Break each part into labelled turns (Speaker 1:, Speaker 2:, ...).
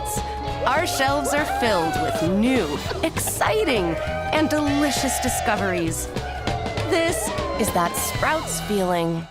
Speaker 1: Sprouts. Our shelves are filled with new, exciting, and delicious discoveries. This is that Sprouts feeling.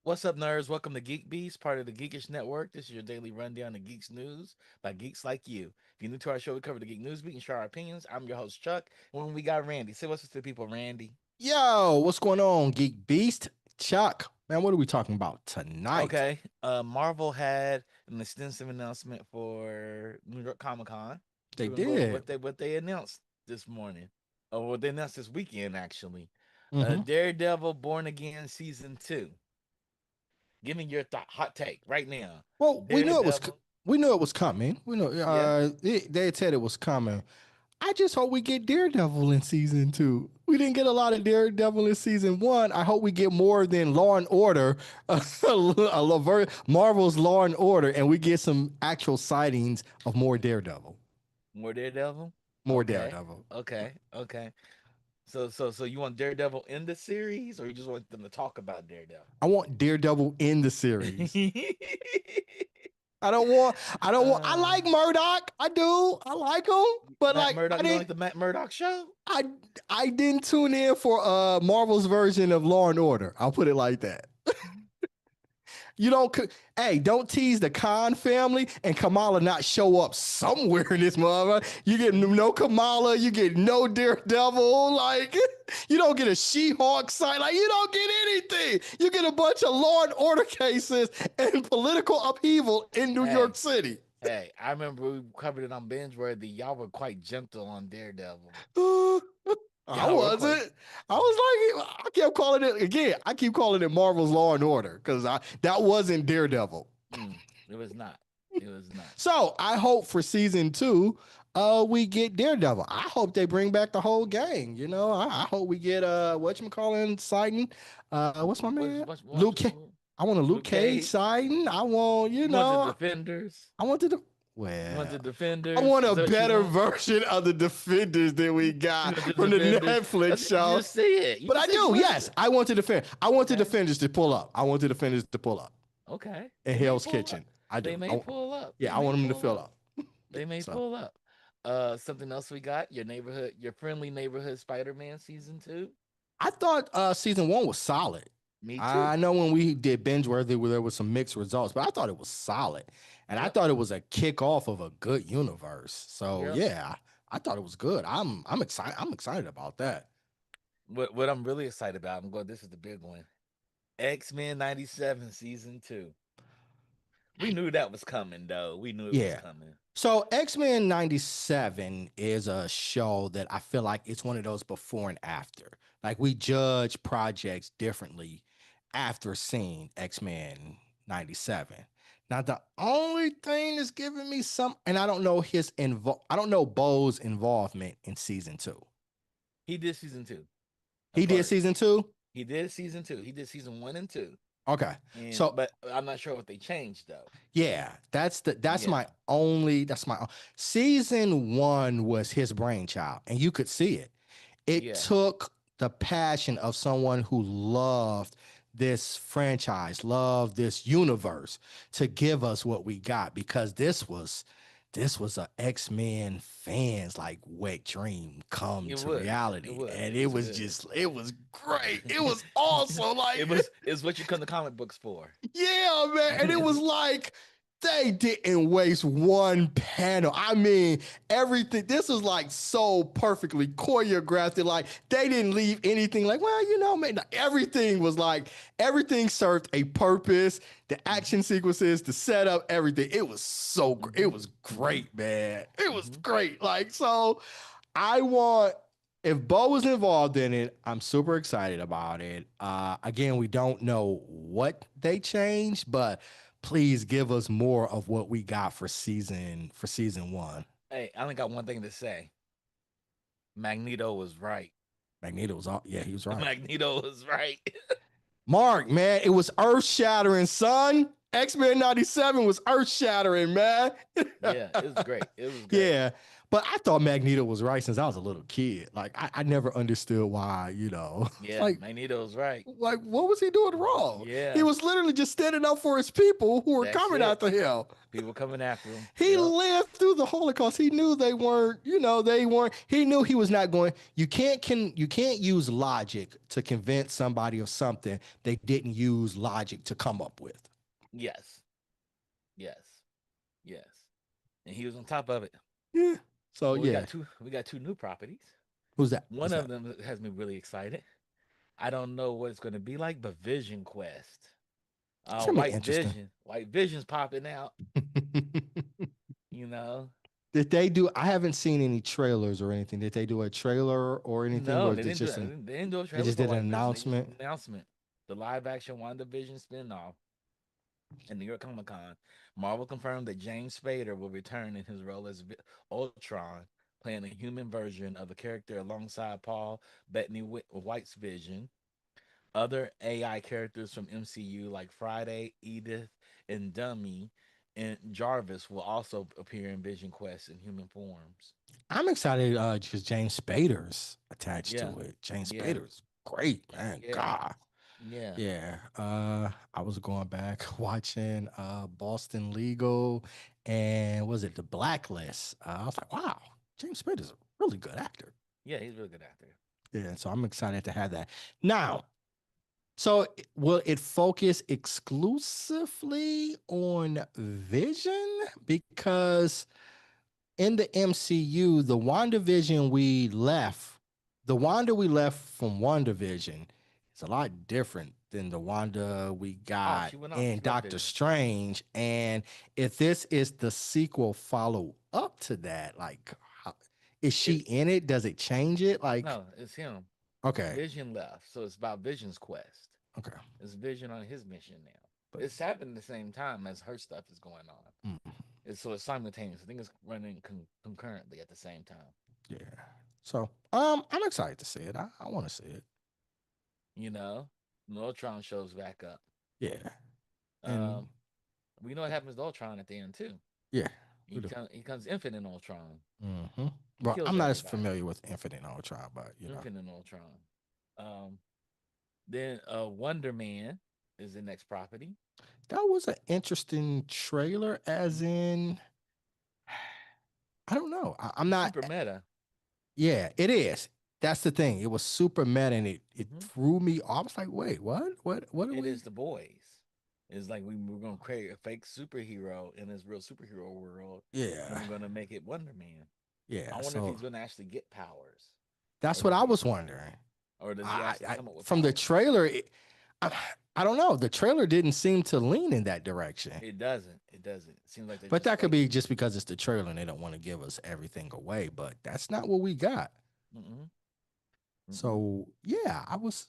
Speaker 2: What's up, nerds? Welcome to GeekBeast, part of the Geekish Network. This is your daily rundown of Geeks news by geeks like you. If you're new to our show, we cover the Geek News Beat and share our opinions. I'm your host, Chuck. When we got Randy, say what's up to the people, Randy.
Speaker 3: Yo, what's going on, Geek Beast? Chuck, man, what are we talking about tonight?
Speaker 2: Okay, Marvel had an extensive announcement for New York Comic Con.
Speaker 3: They
Speaker 2: We're gonna go over
Speaker 3: did.
Speaker 2: what they announced this morning, or what they announced this weekend, actually.
Speaker 3: Mm-hmm.
Speaker 2: Daredevil Born Again season 2. Give me your hot take right now.
Speaker 3: Well,
Speaker 2: Daredevil,
Speaker 3: we knew it was coming. We know
Speaker 2: yeah.
Speaker 3: they had said it was coming. I just hope we get Daredevil in season 2. We didn't get a lot of Daredevil in season 1. I hope we get more than Law and Order, Marvel's Law and Order, and we get some actual sightings of more Daredevil.
Speaker 2: More Daredevil?
Speaker 3: More
Speaker 2: Okay.
Speaker 3: Daredevil.
Speaker 2: Okay. So you want Daredevil in the series, or you just want them to talk about Daredevil?
Speaker 3: I want Daredevil in the series. I
Speaker 2: uh,
Speaker 3: like Murdoch. I do. I like him. But
Speaker 2: Matt
Speaker 3: like
Speaker 2: Murdock. You don't like the Matt Murdock show?
Speaker 3: I I didn't tune in for Marvel's version of Law and Order. I'll put it like that. You don't hey, don't tease the Khan family and Kamala not show up somewhere in this mother. You get no Kamala, you get no Daredevil, like you don't get a She-Hulk site, like you don't get anything. You get a bunch of Law and Order cases and political upheaval in New York
Speaker 2: Hey,
Speaker 3: City.
Speaker 2: I remember we covered it on Binge Worthy. Y'all were quite gentle on Daredevil.
Speaker 3: I
Speaker 2: Y'all were quite.
Speaker 3: wasn't. I was like, I kept calling it again. I keep calling it Marvel's Law and Order because that wasn't Daredevil.
Speaker 2: It was not. It was not.
Speaker 3: So I hope for season 2, we get Daredevil. I hope they bring back the whole gang. You know, I hope we get whatchamacallit sighting. What's my man? Luke. I want a Luke
Speaker 2: Luke
Speaker 3: Cage
Speaker 2: Cage.
Speaker 3: sighting. I want,
Speaker 2: You want the Defenders?
Speaker 3: I wanted to.
Speaker 2: You want the
Speaker 3: Well, I
Speaker 2: Defenders?
Speaker 3: want
Speaker 2: Is
Speaker 3: a
Speaker 2: that what you
Speaker 3: better
Speaker 2: want?
Speaker 3: version of the Defenders than we
Speaker 2: You
Speaker 3: got
Speaker 2: want the
Speaker 3: from the
Speaker 2: Defenders?
Speaker 3: Netflix
Speaker 2: You
Speaker 3: show.
Speaker 2: just say it. You
Speaker 3: But
Speaker 2: just
Speaker 3: I
Speaker 2: say you
Speaker 3: do,
Speaker 2: want
Speaker 3: yes.
Speaker 2: it.
Speaker 3: I want to defend. I want the
Speaker 2: Okay.
Speaker 3: defenders to pull up. I want the defenders to pull up
Speaker 2: Okay.
Speaker 3: in
Speaker 2: They may
Speaker 3: Hell's
Speaker 2: pull up.
Speaker 3: Kitchen. I
Speaker 2: They
Speaker 3: do.
Speaker 2: may pull up. They
Speaker 3: Yeah, I
Speaker 2: may
Speaker 3: want them to
Speaker 2: pull
Speaker 3: fill
Speaker 2: up.
Speaker 3: up.
Speaker 2: They may
Speaker 3: So
Speaker 2: pull up. Something else we got, your friendly neighborhood Spider-Man season 2.
Speaker 3: I thought season 1 was solid.
Speaker 2: Me too.
Speaker 3: I know when we did binge worthy, there was some mixed results, but I thought it was solid, and I
Speaker 2: Yep.
Speaker 3: thought it was a kickoff of a good universe. So
Speaker 2: Yep.
Speaker 3: yeah, I thought it was good. I'm excited. I'm excited about that.
Speaker 2: What I'm really excited about, I'm going, this is the big one. X-Men 97 season 2. We knew that was coming though. We knew it was
Speaker 3: Yeah.
Speaker 2: coming.
Speaker 3: So X-Men 97 is a show that I feel like it's one of those before and after. Like we judge projects differently after seeing X-Men 97. Now the only thing that's giving me some, and I don't know I don't know Bo's involvement in season 2.
Speaker 2: He did season 2. A
Speaker 3: He did
Speaker 2: part.
Speaker 3: season 2?
Speaker 2: He did season 2. He did season 1 and 2.
Speaker 3: Okay.
Speaker 2: And
Speaker 3: So
Speaker 2: but I'm not sure what they changed though.
Speaker 3: yeah, that's
Speaker 2: Yeah.
Speaker 3: my only season 1 was his brainchild, and you could see it. It
Speaker 2: Yeah.
Speaker 3: took the passion of someone who loved this franchise, loved this universe to give us what we got because this was a X-Men fans like wet dream come
Speaker 2: It
Speaker 3: to
Speaker 2: was. It
Speaker 3: reality.
Speaker 2: was.
Speaker 3: And
Speaker 2: It
Speaker 3: it
Speaker 2: was
Speaker 3: was
Speaker 2: good.
Speaker 3: just it was great. It was awesome. Like
Speaker 2: It's what you come to comic books for.
Speaker 3: yeah, man. And it was like they didn't waste one panel. I mean, everything. This was like so perfectly choreographed. Like they didn't leave anything like, well, you know, man. Everything was like everything served a purpose. The
Speaker 2: hmm
Speaker 3: action sequences, the setup, everything. It was so it
Speaker 2: hmm
Speaker 3: was
Speaker 2: hmm
Speaker 3: great, man. It was
Speaker 2: hmm
Speaker 3: great. Like so, I want if Bo was involved in it, I'm super excited about it. Again, we don't know what they changed, but please give us more of what we got for season 1.
Speaker 2: Hey, I only got one thing to say. Magneto was right.
Speaker 3: Magneto was all, yeah, he was right.
Speaker 2: Magneto was right.
Speaker 3: Mark, man, it was earth shattering, son. X-Men 97 was earth shattering, man.
Speaker 2: Yeah, it was great. It was great.
Speaker 3: Yeah. But I thought Magneto was right since I was a little kid. Like I never understood why,
Speaker 2: Yeah,
Speaker 3: like
Speaker 2: Magneto's right.
Speaker 3: what was he doing wrong? He
Speaker 2: Yeah,
Speaker 3: was literally just standing up for his people who were
Speaker 2: that's
Speaker 3: coming
Speaker 2: it.
Speaker 3: after him.
Speaker 2: People coming after him.
Speaker 3: He
Speaker 2: Yep.
Speaker 3: lived through the Holocaust. He knew they weren't, they weren't. He knew he was not going. You can't use logic to convince somebody of something they didn't use logic to come up with.
Speaker 2: Yes. Yes. Yes. And he was on top of it.
Speaker 3: Yeah. So
Speaker 2: Well,
Speaker 3: yeah,
Speaker 2: we got two new properties.
Speaker 3: who's that?
Speaker 2: One
Speaker 3: What's
Speaker 2: of
Speaker 3: that?
Speaker 2: them has me really excited. I don't know what it's going to be like, but Vision Quest.
Speaker 3: It's gonna be interesting.
Speaker 2: White Vision's popping out. You know,
Speaker 3: Did they do? I haven't seen any trailers or anything. Did they do a trailer or anything,
Speaker 2: no,
Speaker 3: or
Speaker 2: they
Speaker 3: is it
Speaker 2: didn't do
Speaker 3: just
Speaker 2: it.
Speaker 3: an?
Speaker 2: They didn't do a
Speaker 3: They
Speaker 2: trailer
Speaker 3: just
Speaker 2: for
Speaker 3: did an
Speaker 2: White Vision. They just did
Speaker 3: announcement.
Speaker 2: an announcement. The live action WandaVision spinoff in New York Comic Con. Marvel confirmed that James Spader will return in his role as Ultron, playing a human version of the character alongside Paul Bettany White's Vision. Other AI characters from MCU like Friday, Edith, and Dummy and Jarvis will also appear in Vision Quest in human forms.
Speaker 3: I'm excited because James Spader's attached
Speaker 2: Yeah,
Speaker 3: to it. James
Speaker 2: yeah,
Speaker 3: Spader's great, man.
Speaker 2: yeah,
Speaker 3: God.
Speaker 2: yeah,
Speaker 3: Yeah. I was going back watching Boston Legal and was it The Blacklist? I was like, wow, James Spader's a really good actor.
Speaker 2: yeah. He's a really good actor.
Speaker 3: Yeah, so I'm excited to have that. Now, so will it focus exclusively on Vision? Because in the MCU, the Wanda we left from WandaVision is a lot different than the Wanda we
Speaker 2: Oh,
Speaker 3: got
Speaker 2: she went off.
Speaker 3: in
Speaker 2: She left
Speaker 3: Doctor
Speaker 2: Vision.
Speaker 3: Strange. And if this is the sequel follow up to that, like, is she
Speaker 2: It
Speaker 3: in it? Does it change it? Like,
Speaker 2: no, it's him.
Speaker 3: okay,
Speaker 2: Vision left, so it's about Vision's quest.
Speaker 3: okay,
Speaker 2: It's Vision on his mission now.
Speaker 3: but
Speaker 2: It's happening at the same time as her stuff is going on.
Speaker 3: mm,
Speaker 2: So it's simultaneous. I think it's running concurrently at the same time.
Speaker 3: yeah. So, I'm excited to see it. I want to see it.
Speaker 2: You know, Ultron shows back up.
Speaker 3: Yeah, and
Speaker 2: Um, we know what happens to Ultron at the end too.
Speaker 3: yeah, we do.
Speaker 2: He comes Infinite Ultron.
Speaker 3: Mm-hmm.
Speaker 2: He
Speaker 3: Well,
Speaker 2: kills
Speaker 3: I'm not as
Speaker 2: everybody.
Speaker 3: familiar with Infinite Ultron, but
Speaker 2: Infinite Ultron. Um, then Wonder Man is the next property.
Speaker 3: that was an interesting trailer. As in, I don't know. I'm not.
Speaker 2: Super meta.
Speaker 3: Yeah, it is. That's the thing. It was super meta, and it
Speaker 2: Hmm.
Speaker 3: threw me off. I was like, wait, what? What are
Speaker 2: It
Speaker 3: we?
Speaker 2: is the boys. It's like we're gonna create a fake superhero in this real superhero world, and
Speaker 3: Yeah,
Speaker 2: we're gonna make it Wonder Man. I
Speaker 3: yeah.
Speaker 2: wonder if
Speaker 3: So
Speaker 2: he's gonna actually get powers,
Speaker 3: that's
Speaker 2: or
Speaker 3: what
Speaker 2: does
Speaker 3: I
Speaker 2: he,
Speaker 3: was wondering.
Speaker 2: or does he actually come up with
Speaker 3: From the
Speaker 2: powers?
Speaker 3: trailer, I, I don't know. The trailer didn't seem to lean in that direction.
Speaker 2: It doesn't. It doesn't. It seems like they're
Speaker 3: But
Speaker 2: just
Speaker 3: that could
Speaker 2: fake.
Speaker 3: be just because it's the trailer and they don't want to give us everything away. But that's not what we got.
Speaker 2: Mm-mm, mm-mm.
Speaker 3: So yeah, I was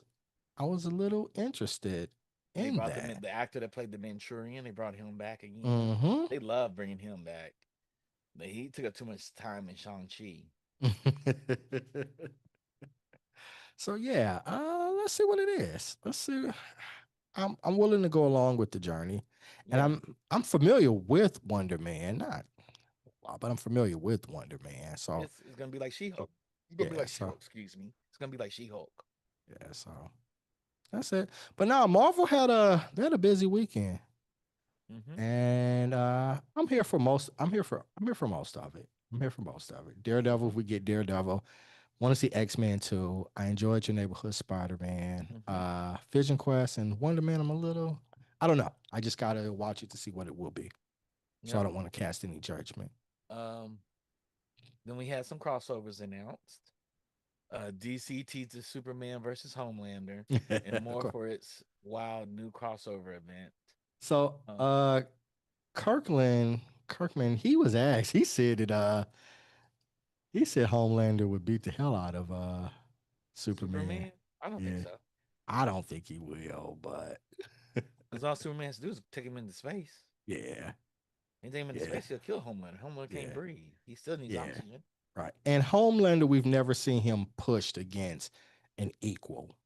Speaker 3: a little interested
Speaker 2: They
Speaker 3: in
Speaker 2: brought
Speaker 3: that.
Speaker 2: the actor that played the Manchurian. They brought him back again.
Speaker 3: Mm-hmm.
Speaker 2: They love bringing him back. But he took up too much time in Shang Chi.
Speaker 3: So yeah, let's see what it is. Let's see. I'm willing to go along with the journey, and
Speaker 2: Yeah,
Speaker 3: I'm familiar with Wonder Man, not a lot, but I'm familiar with Wonder Man. So
Speaker 2: it's gonna be like She Hulk. It's gonna be
Speaker 3: yeah,
Speaker 2: like She
Speaker 3: so
Speaker 2: Hulk. Excuse me. It's gonna be like She Hulk.
Speaker 3: yeah, so that's it. But now Marvel had a busy weekend.
Speaker 2: Mm-hmm.
Speaker 3: And I'm here for most of it. I'm here for most of it. Daredevil, if we get Daredevil. Want to see X-Men too. I enjoyed Your Neighborhood Spider-Man.
Speaker 2: Mm-hmm.
Speaker 3: Vision Quest and Wonder Man, I don't know. I just gotta watch it to see what it will be. So I
Speaker 2: Yep.
Speaker 3: don't want to cast any judgment.
Speaker 2: Um. Then we had some crossovers announced. DC teases Superman versus Homelander, and
Speaker 3: Of
Speaker 2: more
Speaker 3: course.
Speaker 2: for its wild new crossover event.
Speaker 3: So
Speaker 2: Um,
Speaker 3: Kirkman, he was asked, he said Homelander would beat the hell out of Superman.
Speaker 2: Superman? I don't think
Speaker 3: Yeah.
Speaker 2: so.
Speaker 3: I don't think he will, but
Speaker 2: Because all Superman has to do is take him into space.
Speaker 3: yeah,
Speaker 2: And take him into
Speaker 3: yeah,
Speaker 2: space, he'll kill Homelander. Homelander can't
Speaker 3: yeah,
Speaker 2: breathe. He still needs
Speaker 3: yeah.
Speaker 2: oxygen.
Speaker 3: Right. And Homelander, we've never seen him pushed against an equal,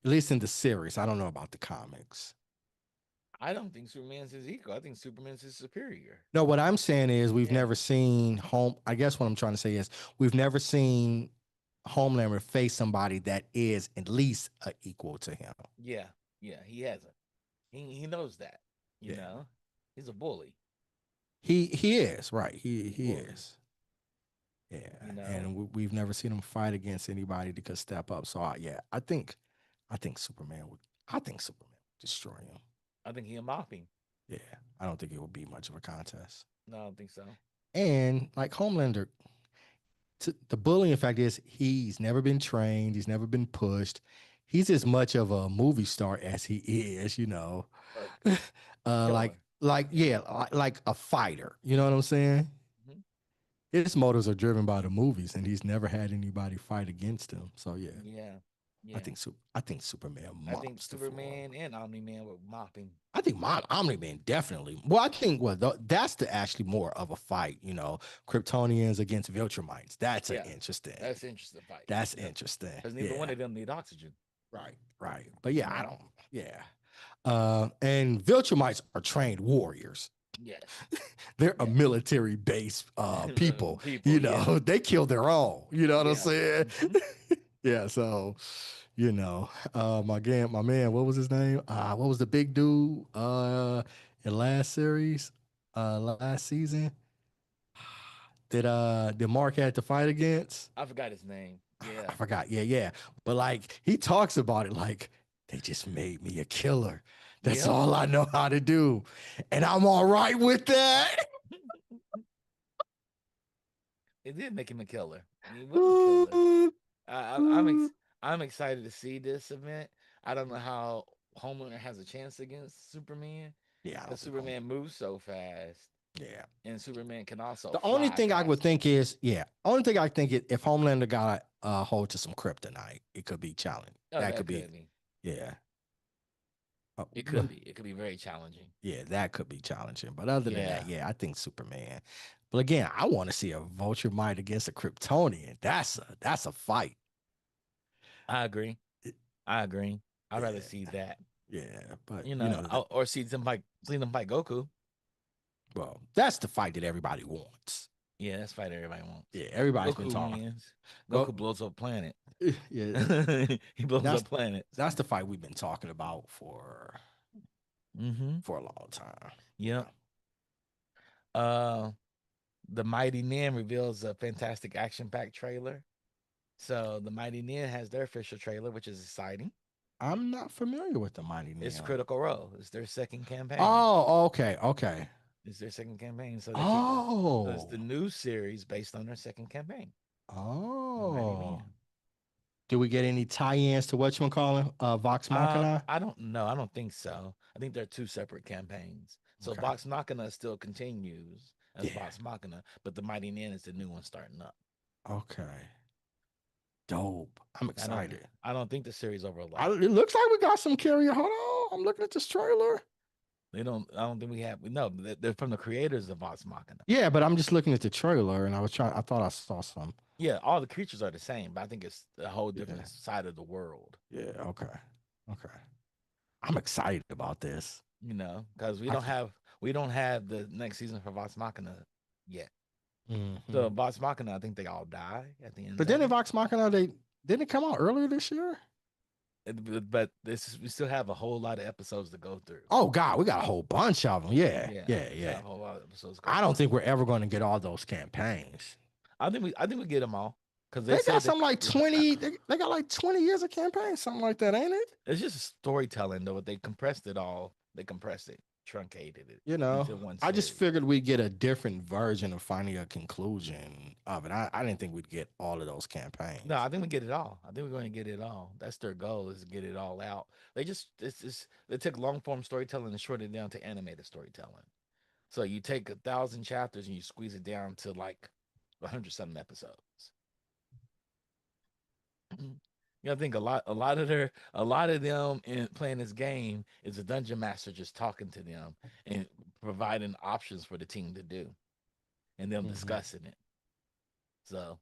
Speaker 3: at least in the series. I don't know about the comics.
Speaker 2: I don't think Superman's his equal. I think Superman's his superior.
Speaker 3: No, what I'm saying is we've
Speaker 2: Yeah.
Speaker 3: never seen home. I guess what I'm trying to say is we've never seen Homelander face somebody that is at least equal to him.
Speaker 2: Yeah. Yeah. He hasn't. He knows that. You
Speaker 3: Yeah,
Speaker 2: know, he's a bully.
Speaker 3: he is right.
Speaker 2: He's a
Speaker 3: He
Speaker 2: bully.
Speaker 3: is. Yeah,
Speaker 2: You know,
Speaker 3: and we've never seen him fight against anybody that could step up. So yeah, I think Superman would. I think Superman would destroy him.
Speaker 2: I think he'll mop him.
Speaker 3: Yeah, I don't think it would be much of a contest.
Speaker 2: No, I don't think so.
Speaker 3: And like Homelander, the bullying fact is he's never been trained, he's never been pushed. He's as much of a movie star as he is, you know.
Speaker 2: Killer.
Speaker 3: Like yeah, like a fighter. You know what I'm saying?
Speaker 2: Mhm.
Speaker 3: His motives are driven by the movies, and he's never had anybody fight against him. So yeah,
Speaker 2: Yeah. Yeah.
Speaker 3: I think Superman
Speaker 2: I think
Speaker 3: mops the floor.
Speaker 2: Superman and Omni Man would mop him.
Speaker 3: I think Omni Man definitely. Well, I think that's the actually more of a fight. You know, Kryptonians against Viltrumites. That's an
Speaker 2: Yeah.
Speaker 3: interesting.
Speaker 2: That's an interesting fight.
Speaker 3: That's interesting.
Speaker 2: Because neither one
Speaker 3: Yeah.
Speaker 2: of them need oxygen.
Speaker 3: Right. Right. But yeah, I
Speaker 2: No.
Speaker 3: don't. Yeah. And Viltrumites are trained warriors.
Speaker 2: Yes.
Speaker 3: They're a
Speaker 2: Yeah.
Speaker 3: military based people.
Speaker 2: People,
Speaker 3: You
Speaker 2: yeah.
Speaker 3: know, they kill their own. You know what I'm
Speaker 2: Yeah.
Speaker 3: saying?
Speaker 2: Mhm.
Speaker 3: Yeah. So, you know, my man, what was his name? What was the big dude in last series? Last season? Did Mark had to fight against?
Speaker 2: I forgot his name. Yeah.
Speaker 3: I forgot. Yeah, yeah. But like he talks about it like they just made me a killer. That's
Speaker 2: Yep.
Speaker 3: all I know how to do. And I'm all right with that.
Speaker 2: It did make him a killer. He was a killer. I'm excited to see this event. I don't know how Homelander has a chance against Superman
Speaker 3: Yeah, I don't
Speaker 2: because
Speaker 3: think
Speaker 2: Superman moves so fast,
Speaker 3: yeah.
Speaker 2: and Superman can also
Speaker 3: The only
Speaker 2: fly
Speaker 3: thing I would
Speaker 2: faster.
Speaker 3: think is, yeah, only thing I think if Homelander got a hold to some kryptonite, it could be challenging.
Speaker 2: Oh,
Speaker 3: That
Speaker 2: that
Speaker 3: could be,
Speaker 2: could be.
Speaker 3: yeah. Oh,
Speaker 2: It could be. It could be very challenging.
Speaker 3: yeah, that could be challenging. But other than
Speaker 2: Yeah,
Speaker 3: that, yeah, I think Superman. But again, I want to see a Vulture might against a Kryptonian. That's a fight.
Speaker 2: I agree. I agree. I'd rather
Speaker 3: Yeah,
Speaker 2: see that.
Speaker 3: yeah. But
Speaker 2: You
Speaker 3: you
Speaker 2: know,
Speaker 3: know that.
Speaker 2: or see them fight Goku.
Speaker 3: Well, that's the fight that everybody wants.
Speaker 2: Yeah, that's fight everybody wants.
Speaker 3: Yeah, everybody's been
Speaker 2: Goku
Speaker 3: talking.
Speaker 2: wins.
Speaker 3: Go,
Speaker 2: Goku blows up planet.
Speaker 3: yeah,
Speaker 2: He blows
Speaker 3: that's
Speaker 2: up planets.
Speaker 3: that's the fight we've been talking about for
Speaker 2: Mm-hmm.
Speaker 3: a long time.
Speaker 2: Yep. The Mighty Nin reveals a fantastic action-packed trailer. So the Mighty Nin has their official trailer, which is exciting.
Speaker 3: I'm not familiar with the Mighty
Speaker 2: It's
Speaker 3: Neon.
Speaker 2: Critical Role. It's their second campaign.
Speaker 3: Oh, okay, okay.
Speaker 2: It's their second campaign. So so it's the
Speaker 3: Oh,
Speaker 2: new series based on their second campaign. The Mighty
Speaker 3: oh.
Speaker 2: Nin.
Speaker 3: Do we get any tie-ins to what you call him? Vox Machina?
Speaker 2: I don't know. I don't think so. I think they're two separate campaigns. So
Speaker 3: Okay.
Speaker 2: Vox Machina still continues as
Speaker 3: Yeah.
Speaker 2: Vox Machina, but the Mighty Nin is the new one starting up.
Speaker 3: Okay. Dope. I'm excited.
Speaker 2: I don't think the series overlaps.
Speaker 3: It looks like we got some carrier. Hold on. I'm looking at this trailer.
Speaker 2: I don't think we have. No, they're from the creators of Vox Machina.
Speaker 3: Yeah, but I'm just looking at the trailer and I thought I saw some.
Speaker 2: Yeah, all the creatures are the same, but I think it's a whole different
Speaker 3: Yeah.
Speaker 2: side of the world.
Speaker 3: Yeah, okay. Okay. I'm excited about this.
Speaker 2: You know, because
Speaker 3: I can-
Speaker 2: we don't have the next season for Vox Machina yet.
Speaker 3: Mhm.
Speaker 2: So Vox Machina, I think they all die at the end.
Speaker 3: But then in Vox Machina, didn't it come out earlier this year?
Speaker 2: But we still have a whole lot of episodes to go through.
Speaker 3: Oh God, we got a whole bunch of them. Yeah,
Speaker 2: we
Speaker 3: yeah,
Speaker 2: still
Speaker 3: yeah.
Speaker 2: have a whole lot of episodes. To go
Speaker 3: I don't
Speaker 2: through.
Speaker 3: think we're ever going to get all those campaigns.
Speaker 2: I think we get them all because
Speaker 3: They got something like 20. They got like 20 years of campaigns, something like that, ain't it?
Speaker 2: It's just storytelling though. But they compressed it all. They compressed it, truncated it.
Speaker 3: You know,
Speaker 2: into one
Speaker 3: I just
Speaker 2: series.
Speaker 3: figured we'd get a different version of finding a conclusion of it. I didn't think we'd get all of those campaigns.
Speaker 2: No, I think we get it all. I think we're going to get it all. That's their goal is to get it all out. They took long form storytelling and shortened it down to animated storytelling. So you take 1,000 chapters and you squeeze it down to like 100-something episodes. I think a lot of them in playing this game is a dungeon master just talking to them and providing options for the team to do, and them
Speaker 3: Mhm.
Speaker 2: discussing it. So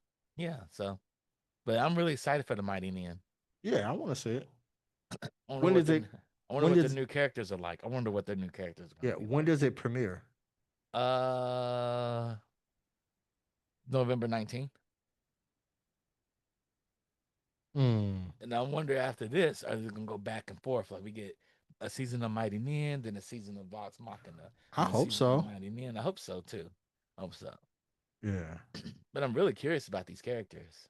Speaker 2: but I'm really excited for the Mighty Nin.
Speaker 3: Yeah, I want to see it.
Speaker 2: I don't know
Speaker 3: When
Speaker 2: what
Speaker 3: is
Speaker 2: the-
Speaker 3: it?
Speaker 2: I wonder
Speaker 3: When
Speaker 2: what the
Speaker 3: does
Speaker 2: new characters are like. I wonder what their new characters are
Speaker 3: yeah?
Speaker 2: gonna be
Speaker 3: When
Speaker 2: like.
Speaker 3: does it premiere?
Speaker 2: Uh, November 19th.
Speaker 3: Hmm.
Speaker 2: And I wonder after this, are they gonna go back and forth? Like we get a season of Mighty Nin, then a season of Vox Machina,
Speaker 3: I
Speaker 2: then a
Speaker 3: hope
Speaker 2: season of
Speaker 3: so.
Speaker 2: Mighty Nin. I hope so too. I hope so.
Speaker 3: Yeah.
Speaker 2: But I'm really curious about these characters,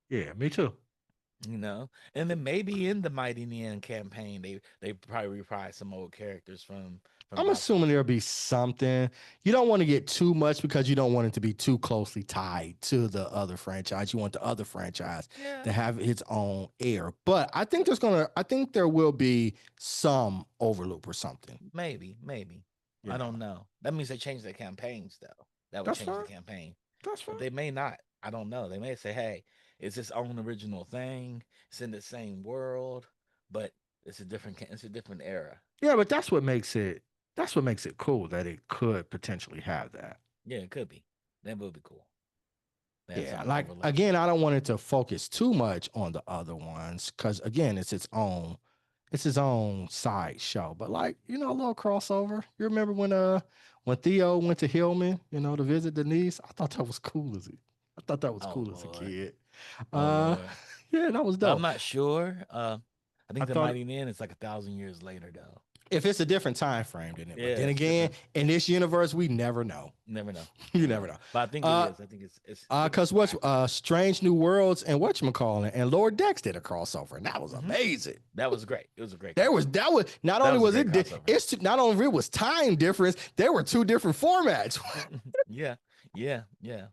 Speaker 3: Yeah. Me too.
Speaker 2: you know. And then maybe in the Mighty Nin campaign, they probably reprise some old characters from
Speaker 3: I'm
Speaker 2: Vox
Speaker 3: assuming there'll
Speaker 2: Machina.
Speaker 3: be something. You don't want to get too much because you don't want it to be too closely tied to the other franchise. You want the other franchise
Speaker 2: Yeah,
Speaker 3: to have its own air. But I think there will be some overloop or something.
Speaker 2: maybe.
Speaker 3: You
Speaker 2: I
Speaker 3: know,
Speaker 2: don't know. That means they changed their campaigns though. That would
Speaker 3: that's
Speaker 2: change the
Speaker 3: fine.
Speaker 2: campaign.
Speaker 3: That's fine.
Speaker 2: But they may not. I don't know. They may say, "Hey, it's its own original thing. It's in the same world, but it's a different era."
Speaker 3: Yeah, but that's what makes it cool that it could potentially have that.
Speaker 2: Yeah, it could be. That would be cool. They have
Speaker 3: Yeah,
Speaker 2: some
Speaker 3: like
Speaker 2: overlap.
Speaker 3: again, I don't want it to focus too much on the other ones because again, it's its own side show. But like, a little crossover. You remember when Theo went to Hillman, to visit Denise? I thought that was cool I thought that was
Speaker 2: Oh
Speaker 3: cool as a
Speaker 2: Lord.
Speaker 3: kid.
Speaker 2: Oh
Speaker 3: Uh
Speaker 2: Lord.
Speaker 3: yeah, that was
Speaker 2: I'm
Speaker 3: dope.
Speaker 2: not sure. I
Speaker 3: I
Speaker 2: think the
Speaker 3: thought
Speaker 2: Mighty Men is like 1,000 years later though.
Speaker 3: if it's a different time frame than it, but
Speaker 2: Yeah,
Speaker 3: then
Speaker 2: it's
Speaker 3: again,
Speaker 2: different.
Speaker 3: in this universe, we never know.
Speaker 2: Never know.
Speaker 3: You
Speaker 2: Never
Speaker 3: never
Speaker 2: know.
Speaker 3: know.
Speaker 2: But I think it
Speaker 3: Uh
Speaker 2: is. I think it's could be
Speaker 3: Cause
Speaker 2: some
Speaker 3: what's
Speaker 2: action.
Speaker 3: Strange New Worlds and whatchamacallit and Lord Dex did a crossover, and that was
Speaker 2: Hmm.
Speaker 3: amazing.
Speaker 2: That was great. It was a great
Speaker 3: There was
Speaker 2: crossover.
Speaker 3: that was not
Speaker 2: That
Speaker 3: only
Speaker 2: was a
Speaker 3: was
Speaker 2: great
Speaker 3: it
Speaker 2: crossover.
Speaker 3: it's not only it was time difference, there were two different formats.
Speaker 2: Yeah, yeah, yeah.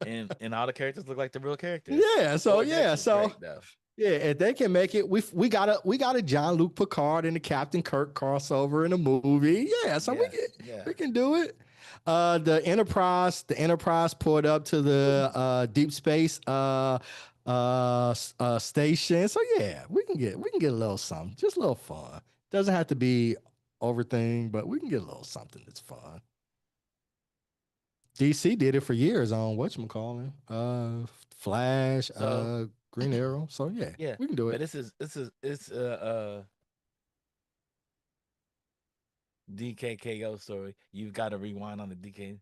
Speaker 2: And all the characters look like the real characters.
Speaker 3: yeah, so
Speaker 2: Lord
Speaker 3: yeah,
Speaker 2: Dex was
Speaker 3: so
Speaker 2: great though.
Speaker 3: yeah, if they can make it, we got a John Luke Picard and the Captain Kirk crossover in a movie. Yeah, so
Speaker 2: Yes, yeah.
Speaker 3: we can do it. The Enterprise pulled up to the deep space station. So yeah, we can get a little something, just a little fun. Doesn't have to be overthing, but we can get a little something that's fun. DC did it for years on whatchamacallit, Flash,
Speaker 2: So
Speaker 3: Green Arrow. So yeah,
Speaker 2: yeah,
Speaker 3: we can do
Speaker 2: but
Speaker 3: it.
Speaker 2: this is it's DKKO story. You've got to rewind on the DK.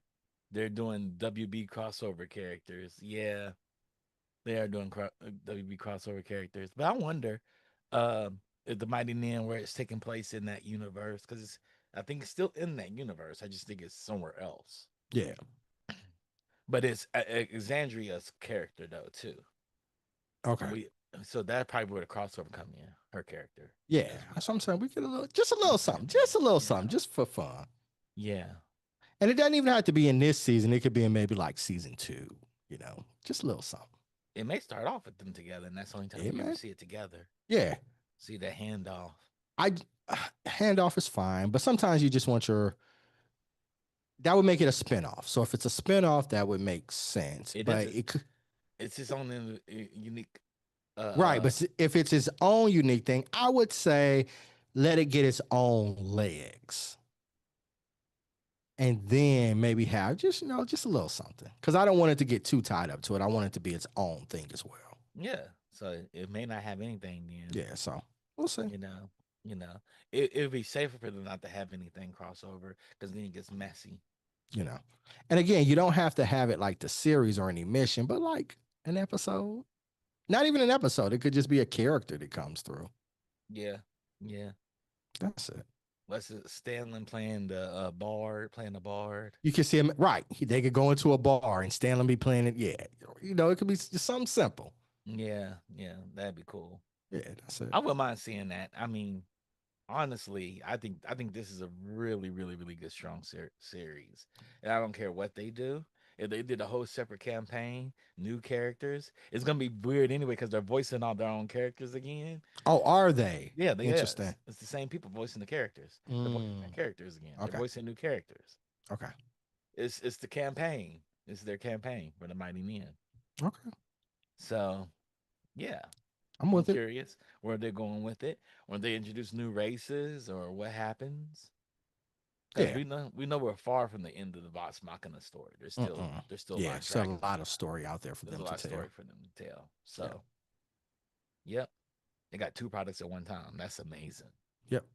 Speaker 2: They're doing WB crossover characters. Yeah, they are doing WB crossover characters. But I wonder if the Mighty Nin where it's taking place in that universe because I think it's still in that universe. I just think it's somewhere else.
Speaker 3: Yeah.
Speaker 2: But it's Exandria's character though too.
Speaker 3: Okay.
Speaker 2: We so that probably where the crossover come in. Her character
Speaker 3: Yeah.
Speaker 2: as
Speaker 3: That's what
Speaker 2: well.
Speaker 3: I'm saying. We get just a little something,
Speaker 2: Yeah,
Speaker 3: just for fun.
Speaker 2: yeah.
Speaker 3: And it doesn't even have to be in this season. It could be in maybe like season 2. Just a little something.
Speaker 2: It may start off with them together, and that's the only time
Speaker 3: Yeah,
Speaker 2: you ever
Speaker 3: man.
Speaker 2: see it together.
Speaker 3: Yeah.
Speaker 2: See that handoff.
Speaker 3: I handoff is fine, but sometimes you just want that would make it a spinoff. So if it's a spinoff, that would make sense.
Speaker 2: It is.
Speaker 3: But it could
Speaker 2: It's its own unique.
Speaker 3: right. But if it's its own unique thing, I would say let it get its own legs. And then maybe have just a little something because I don't want it to get too tied up to it. I want it to be its own thing as well.
Speaker 2: Yeah. So it may not have anything then.
Speaker 3: Yeah, so we'll see.
Speaker 2: You know. You know. It would be safer for them not to have anything crossover because then it gets messy.
Speaker 3: You know, and again, you don't have to have it like the series or an emission, but like an episode. Not even an episode. It could just be a character that comes through.
Speaker 2: Yeah. Yeah.
Speaker 3: That's it.
Speaker 2: Let's Stanley playing the playing the bard.
Speaker 3: You can see him right. They could go into a bar and Stanley be playing it. Yeah, it could be just something simple.
Speaker 2: Yeah. Yeah. That'd be cool.
Speaker 3: Yeah, that's it.
Speaker 2: I wouldn't mind seeing that. I mean, honestly, I think this is a really, really, really good strong series, and I don't care what they do. If they did a whole separate campaign, new characters, it's gonna be weird anyway because they're voicing all their own characters again.
Speaker 3: Oh, are they?
Speaker 2: Yeah, they
Speaker 3: Interesting.
Speaker 2: is. It's the same people voicing the characters. They're voicing their
Speaker 3: Mm,
Speaker 2: characters again. They're
Speaker 3: okay.
Speaker 2: voicing new characters.
Speaker 3: Okay.
Speaker 2: It's the campaign. It's their campaign for the Mighty Men.
Speaker 3: Okay.
Speaker 2: So yeah,
Speaker 3: I'm
Speaker 2: I'm
Speaker 3: with it.
Speaker 2: curious where they're going with it. When they introduce new races or what happens. Because
Speaker 3: Yeah.
Speaker 2: we know we're far from the end of the Vox Machina story.
Speaker 3: Mm-mm.
Speaker 2: There's still a
Speaker 3: Yeah,
Speaker 2: lot of
Speaker 3: still
Speaker 2: dragons
Speaker 3: a
Speaker 2: to
Speaker 3: lot of
Speaker 2: jump.
Speaker 3: story out there for
Speaker 2: There's a
Speaker 3: them to
Speaker 2: lot of
Speaker 3: tell.
Speaker 2: story for them to tell.
Speaker 3: Yeah.
Speaker 2: So, yep. They got 2 products at one time. That's amazing.
Speaker 3: Yep.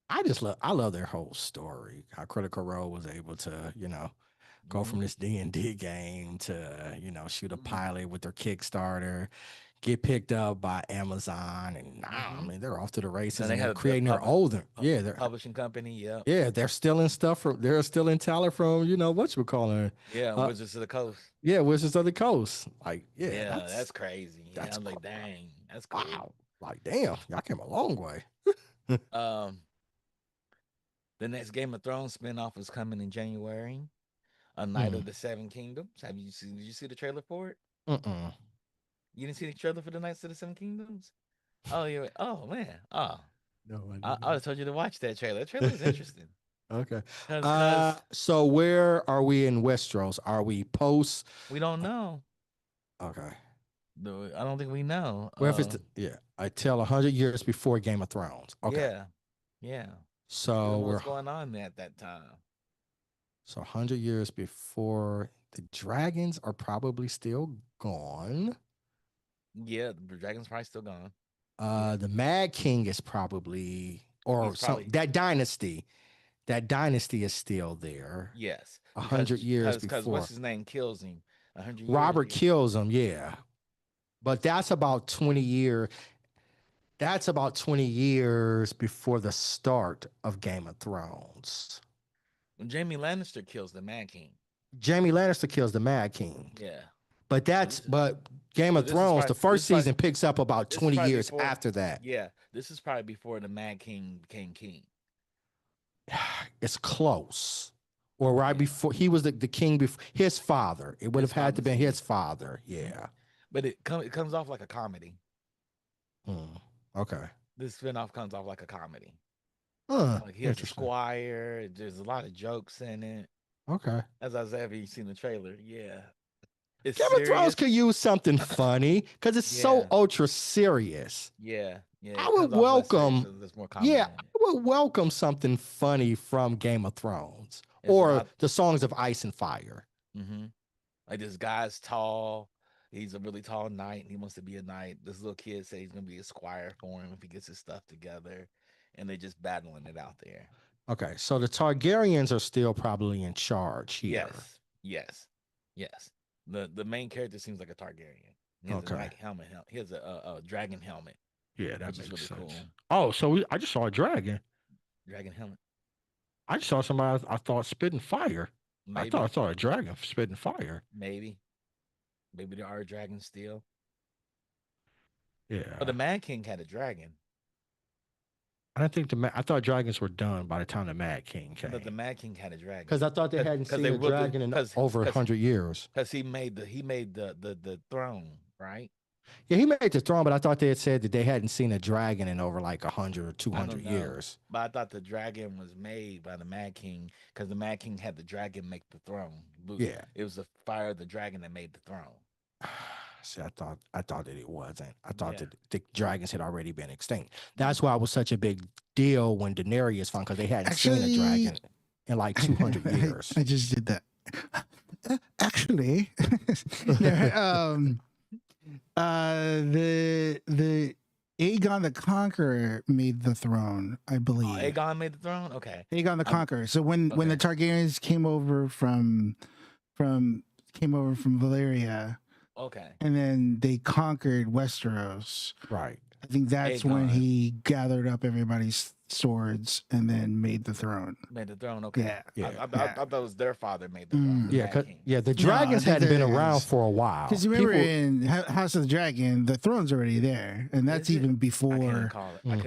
Speaker 3: I love their whole story. How Critical Role was able to, go
Speaker 2: Mhm.
Speaker 3: from this D&D game to, shoot a
Speaker 2: Mhm.
Speaker 3: pilot with their Kickstarter, get picked up by Amazon, and now, I
Speaker 2: Mhm.
Speaker 3: mean, they're off to the races,
Speaker 2: Then they
Speaker 3: and they're
Speaker 2: have the
Speaker 3: creating their own. Yeah,
Speaker 2: publishing company. Yep.
Speaker 3: they're stealing stuff from. They're stealing talent from, what you call it.
Speaker 2: Yeah, Wizards of the Coast.
Speaker 3: Yeah, Wizards of the Coast. Like, yeah,
Speaker 2: Yeah, that's crazy. Yeah,
Speaker 3: that's
Speaker 2: I'm like, dang, that's cool.
Speaker 3: wow. Like, damn, y'all came a long way.
Speaker 2: Um, the next Game of Thrones spinoff is coming in January. A Night of the Seven Kingdoms. Have you seen? Did you see the trailer for it?
Speaker 3: Mm-mm.
Speaker 2: You didn't see the trailer for the Knights of the Seven Kingdoms? Oh, yeah. Oh man. Oh,
Speaker 3: No, I
Speaker 2: I
Speaker 3: didn't.
Speaker 2: would have told you to watch that trailer. That trailer was interesting.
Speaker 3: Okay.
Speaker 2: Cause
Speaker 3: So where are we in Westeros? Are we post?
Speaker 2: we don't know.
Speaker 3: Okay.
Speaker 2: I don't think we know.
Speaker 3: Well, if it's I tell 100 years before Game of Thrones. Okay.
Speaker 2: Yeah, yeah. We
Speaker 3: So
Speaker 2: don't know
Speaker 3: we're
Speaker 2: what's going on at that time.
Speaker 3: 100 years before the dragons are probably still gone.
Speaker 2: Yeah, the dragon's probably still gone. Yeah.
Speaker 3: The Mad King is probably
Speaker 2: He's probably
Speaker 3: that dynasty. That dynasty is still there.
Speaker 2: yes.
Speaker 3: 100 years
Speaker 2: Because
Speaker 3: before
Speaker 2: what's his name kills him. 100 years.
Speaker 3: Robert kills him. Yeah, but that's about 20 years. That's about 20 years before the start of Game of Thrones.
Speaker 2: When Jamie Lannister kills the Mad King.
Speaker 3: Jamie Lannister kills the Mad King.
Speaker 2: Yeah.
Speaker 3: But Game of Thrones, the first season picks up about 20 years after that.
Speaker 2: Yeah. This is probably before the Mad King became king.
Speaker 3: It's close. Or right before he was the king before his father. It would have had to been his father. Yeah.
Speaker 2: But it comes off like a comedy.
Speaker 3: Okay.
Speaker 2: This spinoff comes off like a comedy.
Speaker 3: Like
Speaker 2: he has a squire. There's a lot of jokes in it.
Speaker 3: Okay.
Speaker 2: As I said, have you seen the trailer? Yeah. It's
Speaker 3: Game of Thrones could use something funny because it's so ultra serious.
Speaker 2: Yeah.
Speaker 3: I would welcome. I would welcome something funny from Game of Thrones or the Songs of Ice and Fire.
Speaker 2: Mm-hmm. Like this guy's tall. He's a really tall knight, and he wants to be a knight. This little kid says he's gonna be a squire for him if he gets his stuff together, and they're just battling it out there.
Speaker 3: Okay, so the Targaryens are still probably in charge here.
Speaker 2: Yes. The main character seems like a Targaryen. He has a helmet. He has a dragon helmet.
Speaker 3: Yeah, that makes
Speaker 2: really
Speaker 3: sense.
Speaker 2: Cool.
Speaker 3: Oh, so I just saw a dragon.
Speaker 2: Dragon helmet.
Speaker 3: I just saw somebody I thought spitting fire.
Speaker 2: Maybe.
Speaker 3: I thought I saw a dragon spitting fire.
Speaker 2: Maybe there are dragons still.
Speaker 3: Yeah.
Speaker 2: But the Mad King had a dragon.
Speaker 3: I think I thought dragons were done by the time the Mad King came.
Speaker 2: But the Mad King had a dragon.
Speaker 3: Because I thought they hadn't seen a dragon in over 100 years.
Speaker 2: Because he made the throne, right?
Speaker 3: Yeah, he made the throne, but I thought they had said that they hadn't seen a dragon in over like 100 or 200 years.
Speaker 2: But I thought the dragon was made by the Mad King because the Mad King had the dragon make the throne.
Speaker 3: Yeah.
Speaker 2: It was the fire of the dragon that made the throne.
Speaker 3: See, I thought that it wasn't. I thought that the dragons had already been extinct. That's why it was such a big deal when Daenerys found, because they hadn't seen a dragon in like 200 years.
Speaker 4: I just did that. Actually, the Aegon the Conqueror made the throne, I believe.
Speaker 2: Oh, Aegon made the throne? Okay.
Speaker 4: Aegon the Conqueror. So when the Targaryens came over from Valyria,
Speaker 2: okay,
Speaker 4: and then they conquered Westeros.
Speaker 3: Right.
Speaker 4: I think that's when he gathered up everybody's swords and then made the throne.
Speaker 2: Made the throne, okay.
Speaker 4: Yeah.
Speaker 2: I thought that was their father made the throne.
Speaker 3: The dragons hadn't been around for a while.
Speaker 4: Because you remember in House of the Dragon, the throne's already there, and that's even before. And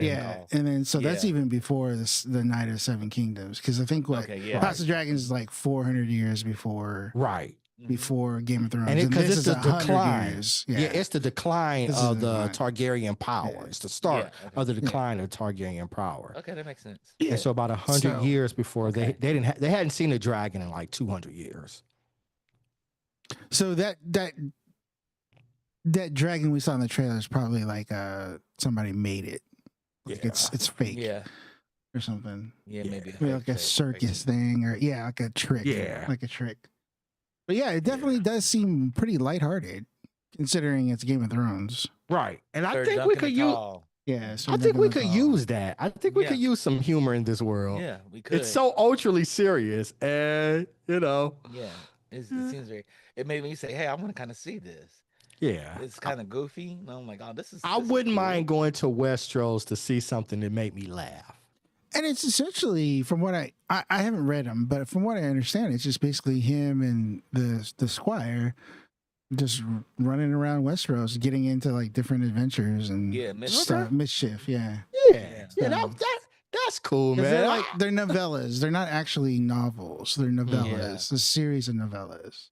Speaker 4: then that's even before the Night of Seven Kingdoms. Because I think House of the Dragon is like 400 years before.
Speaker 3: Right.
Speaker 4: Before Game of Thrones,
Speaker 3: and because it's the decline.
Speaker 4: Years.
Speaker 3: It's the decline of the Targaryen power. It's the start of the decline of Targaryen power.
Speaker 2: Okay, that makes sense.
Speaker 3: And so about 100 years before they hadn't seen a dragon in like 200 years.
Speaker 4: So that dragon we saw in the trailer is probably like somebody made it. Like it's fake.
Speaker 2: Yeah.
Speaker 4: Or something.
Speaker 2: Yeah, maybe
Speaker 4: like a circus thing, or like a trick.
Speaker 3: Yeah.
Speaker 4: Like a trick. But yeah, it definitely does seem pretty lighthearted, considering it's Game of Thrones.
Speaker 3: Right, and I think we could use.
Speaker 4: Yeah, so
Speaker 3: I think we could use that. I think we could use some humor in this world.
Speaker 2: Yeah, we could.
Speaker 3: It's so ultra serious, and
Speaker 2: Yeah, it seems very. It made me say, "Hey, I want to kind of see this."
Speaker 3: Yeah,
Speaker 2: it's kind of goofy. And I'm like, "Oh, this is."
Speaker 3: I wouldn't mind going to Westeros to see something that made me laugh.
Speaker 4: And it's essentially, from what I haven't read them, but from what I understand, it's just basically him and the squire just running around Westeros, getting into like different adventures and mischief. Yeah.
Speaker 3: That's cool, man.
Speaker 4: They're novellas. They're not actually novels. They're novellas. A series of novellas.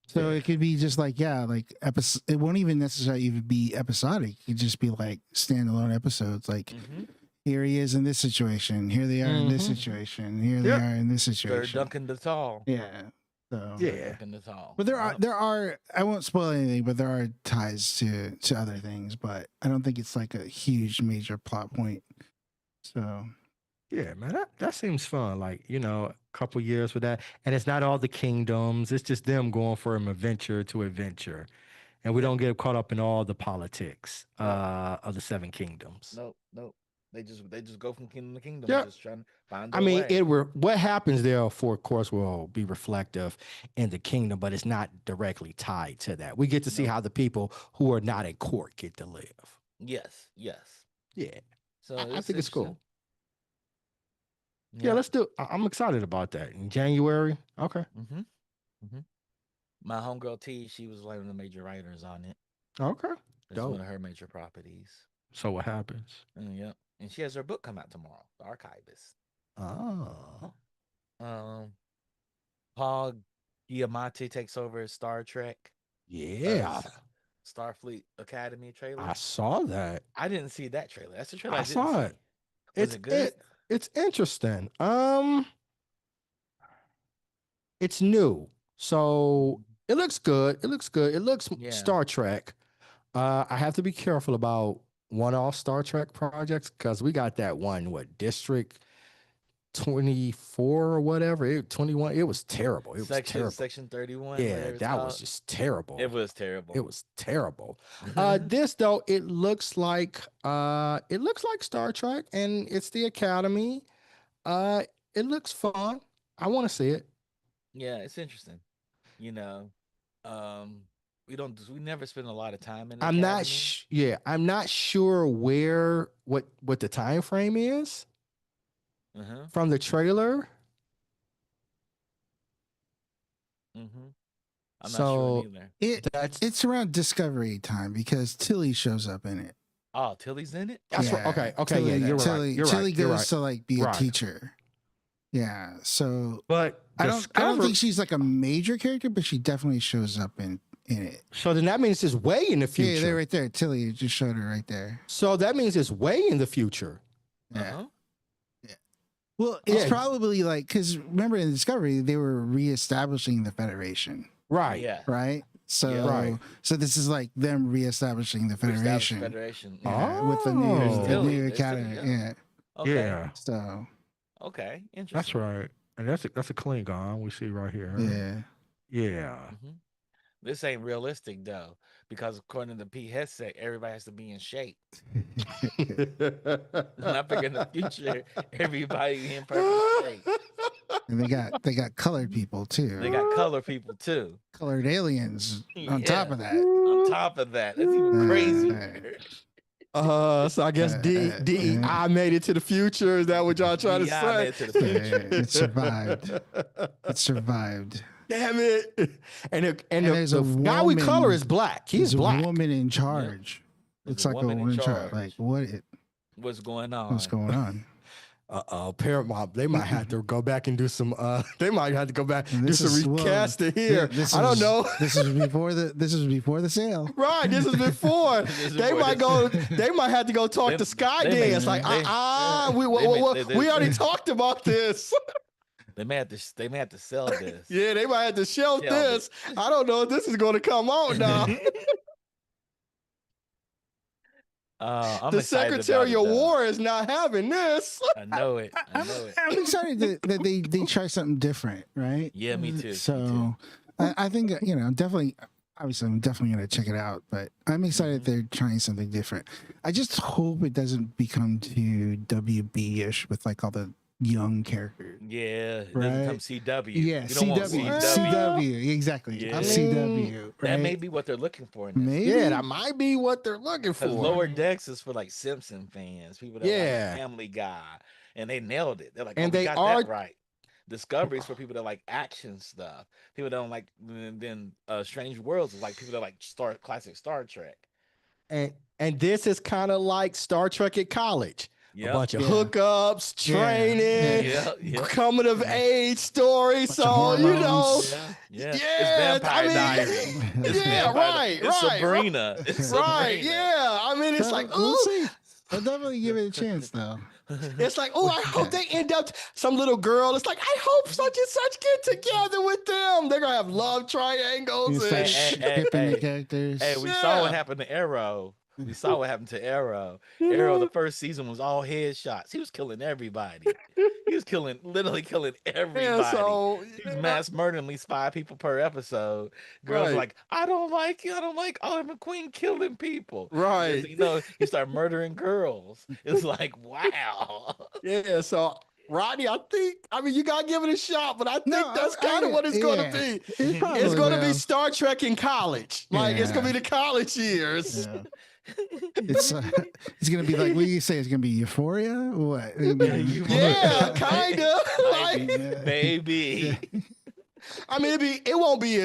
Speaker 4: So it could be just like it won't even necessarily even be episodic. It could just be like standalone episodes. Like here he is in this situation. Here they are in this situation. Here they are in this situation.
Speaker 2: They're Duncan the Tall.
Speaker 4: Yeah. So
Speaker 2: Duncan the Tall.
Speaker 4: But there are. I won't spoil anything, but there are ties to other things. But I don't think it's like a huge major plot point. So.
Speaker 3: Yeah, man, that seems fun. Like, a couple years with that. And it's not all the kingdoms. It's just them going from adventure to adventure. And we don't get caught up in all the politics of the Seven Kingdoms.
Speaker 2: Nope. They just go from kingdom to kingdom, just trying to find their way.
Speaker 3: What happens there, of course, will be reflective in the kingdom, but it's not directly tied to that. We get to see how the people who are not at court get to live.
Speaker 2: Yes.
Speaker 3: Yeah.
Speaker 2: So
Speaker 3: I think it's cool. Yeah, let's do it. I'm excited about that. In January. Okay.
Speaker 2: My homegirl T, she was one of the major writers on it.
Speaker 3: Okay.
Speaker 2: It's one of her major properties.
Speaker 3: So what happens?
Speaker 2: Yep. And she has her book come out tomorrow, The Archivist.
Speaker 3: Oh.
Speaker 2: Paul Giamatti takes over Star Trek.
Speaker 3: Yeah.
Speaker 2: Starfleet Academy trailer.
Speaker 3: I saw that.
Speaker 2: I didn't see that trailer. That's the trailer
Speaker 3: I saw it.
Speaker 2: Was it good?
Speaker 3: It's interesting. It's new, so it looks good. It looks Star Trek. I have to be careful about one-off Star Trek projects because we got that one, District 24 or whatever, 21. It was terrible. It was terrible.
Speaker 2: Section 31.
Speaker 3: Yeah, that was just terrible.
Speaker 2: It was terrible.
Speaker 3: This though, it looks like Star Trek, and it's the Academy. It looks fun. I want to see it.
Speaker 2: Yeah, it's interesting. We never spend a lot of time in the Academy.
Speaker 3: I'm not sure what the time frame is. From the trailer.
Speaker 2: I'm not sure either.
Speaker 4: It's around Discovery time because Tilly shows up in it.
Speaker 2: Oh, Tilly's in it?
Speaker 3: That's right. Okay. Tilly, you're right.
Speaker 4: Tilly goes to be a teacher. Yeah. So
Speaker 3: but
Speaker 4: I don't think she's like a major character, but she definitely shows up in it.
Speaker 3: So then that means it's way in the future.
Speaker 4: Yeah, they're right there. Tilly just showed her right there.
Speaker 3: So that means it's way in the future.
Speaker 4: Yeah. Well, it's probably because remember in Discovery, they were reestablishing the Federation.
Speaker 3: Right.
Speaker 2: Yeah.
Speaker 4: Right. So, so this is like them reestablishing the Federation. With the new Academy. Yeah.
Speaker 2: Okay.
Speaker 3: Yeah.
Speaker 4: So.
Speaker 2: Okay. Interesting.
Speaker 3: That's right. And that's a Klingon we see right here. Yeah.
Speaker 2: This ain't realistic though, because according to Pete Hegseth, everybody has to be in shape. And I figure in the future, everybody in perfect shape.
Speaker 4: And they got colored people too.
Speaker 2: They got colored people too.
Speaker 4: Colored aliens on top of that.
Speaker 2: On top of that, that's even crazier.
Speaker 3: So I guess DEI made it to the future. Is that what y'all trying to say?
Speaker 2: Made it to the future.
Speaker 4: It survived. It survived.
Speaker 3: Damn it! And the guy we color is black. He's black.
Speaker 4: A woman in charge. Looks like a woman in charge. Like
Speaker 2: what's going on?
Speaker 4: What's going on?
Speaker 3: Paramount. They might have to go back and do some. They might have to go back and do some recasting here. I don't know.
Speaker 4: This is before the sale.
Speaker 3: Right. This is before. They might have to go talk to Skydance. We already talked about this.
Speaker 2: They may have to sell this.
Speaker 3: Yeah, they might have to shelf this. I don't know if this is going to come out now.
Speaker 2: The
Speaker 3: Secretary of War is not having this.
Speaker 2: I know it.
Speaker 4: I'm excited that they try something different, right?
Speaker 2: Yeah, me too.
Speaker 4: So I think definitely. obviously I'm definitely gonna check it out, but I'm excited they're trying something different. I just hope it doesn't become too WB-ish with like all the young characters.
Speaker 2: Yeah, it
Speaker 4: right?
Speaker 2: doesn't come CW.
Speaker 4: Yeah,
Speaker 2: You don't want
Speaker 4: CW.
Speaker 2: CW.
Speaker 4: CW, exactly.
Speaker 2: Yeah.
Speaker 4: CW. Right?
Speaker 2: That may be what they're looking for in this.
Speaker 4: Maybe.
Speaker 3: Yeah, that might be what they're looking for.
Speaker 2: Lower Decks is for like Simpson fans, people that like Family Guy, and they nailed it. They're like, and they got that right. Discoveries for people that like action stuff. People that don't like. Then Strange Worlds is like people that like classic Star Trek.
Speaker 3: And this is kind of like Star Trek at college.
Speaker 2: Yep.
Speaker 3: A bunch of hookups, training, coming of age stories. So you know,
Speaker 2: it's Vampire Diaries. It's
Speaker 3: right.
Speaker 2: It's Sabrina. It's Sabrina.
Speaker 3: Right. Yeah. I mean, it's like,
Speaker 4: we'll see. I'll definitely give it a chance, though.
Speaker 3: It's like, oh, I hope they end up some little girl. It's like, I hope such and such get together with them. They're gonna have love triangles.
Speaker 4: Skipping the characters.
Speaker 2: Hey, we saw what happened to Arrow. We saw what happened to Arrow. Arrow, the first season was all headshots. He was killing everybody. He was literally killing everybody.
Speaker 3: Yeah, so,
Speaker 2: He's mass murdering at least 5 people per episode. Girls are like, I don't like Oliver McQueen killing people.
Speaker 3: Right.
Speaker 2: So, you know, you start murdering girls. It's like, wow.
Speaker 3: Yeah, so Rodney, I mean, you gotta give it a shot, but I think that's kind of what it's gonna be. It's gonna be Star Trek in college. Like it's gonna be the college years.
Speaker 4: Yeah. It's gonna be like, what do you say? It's gonna be Euphoria? What?
Speaker 3: Yeah, kind of.
Speaker 2: Maybe.
Speaker 3: I mean, it won't be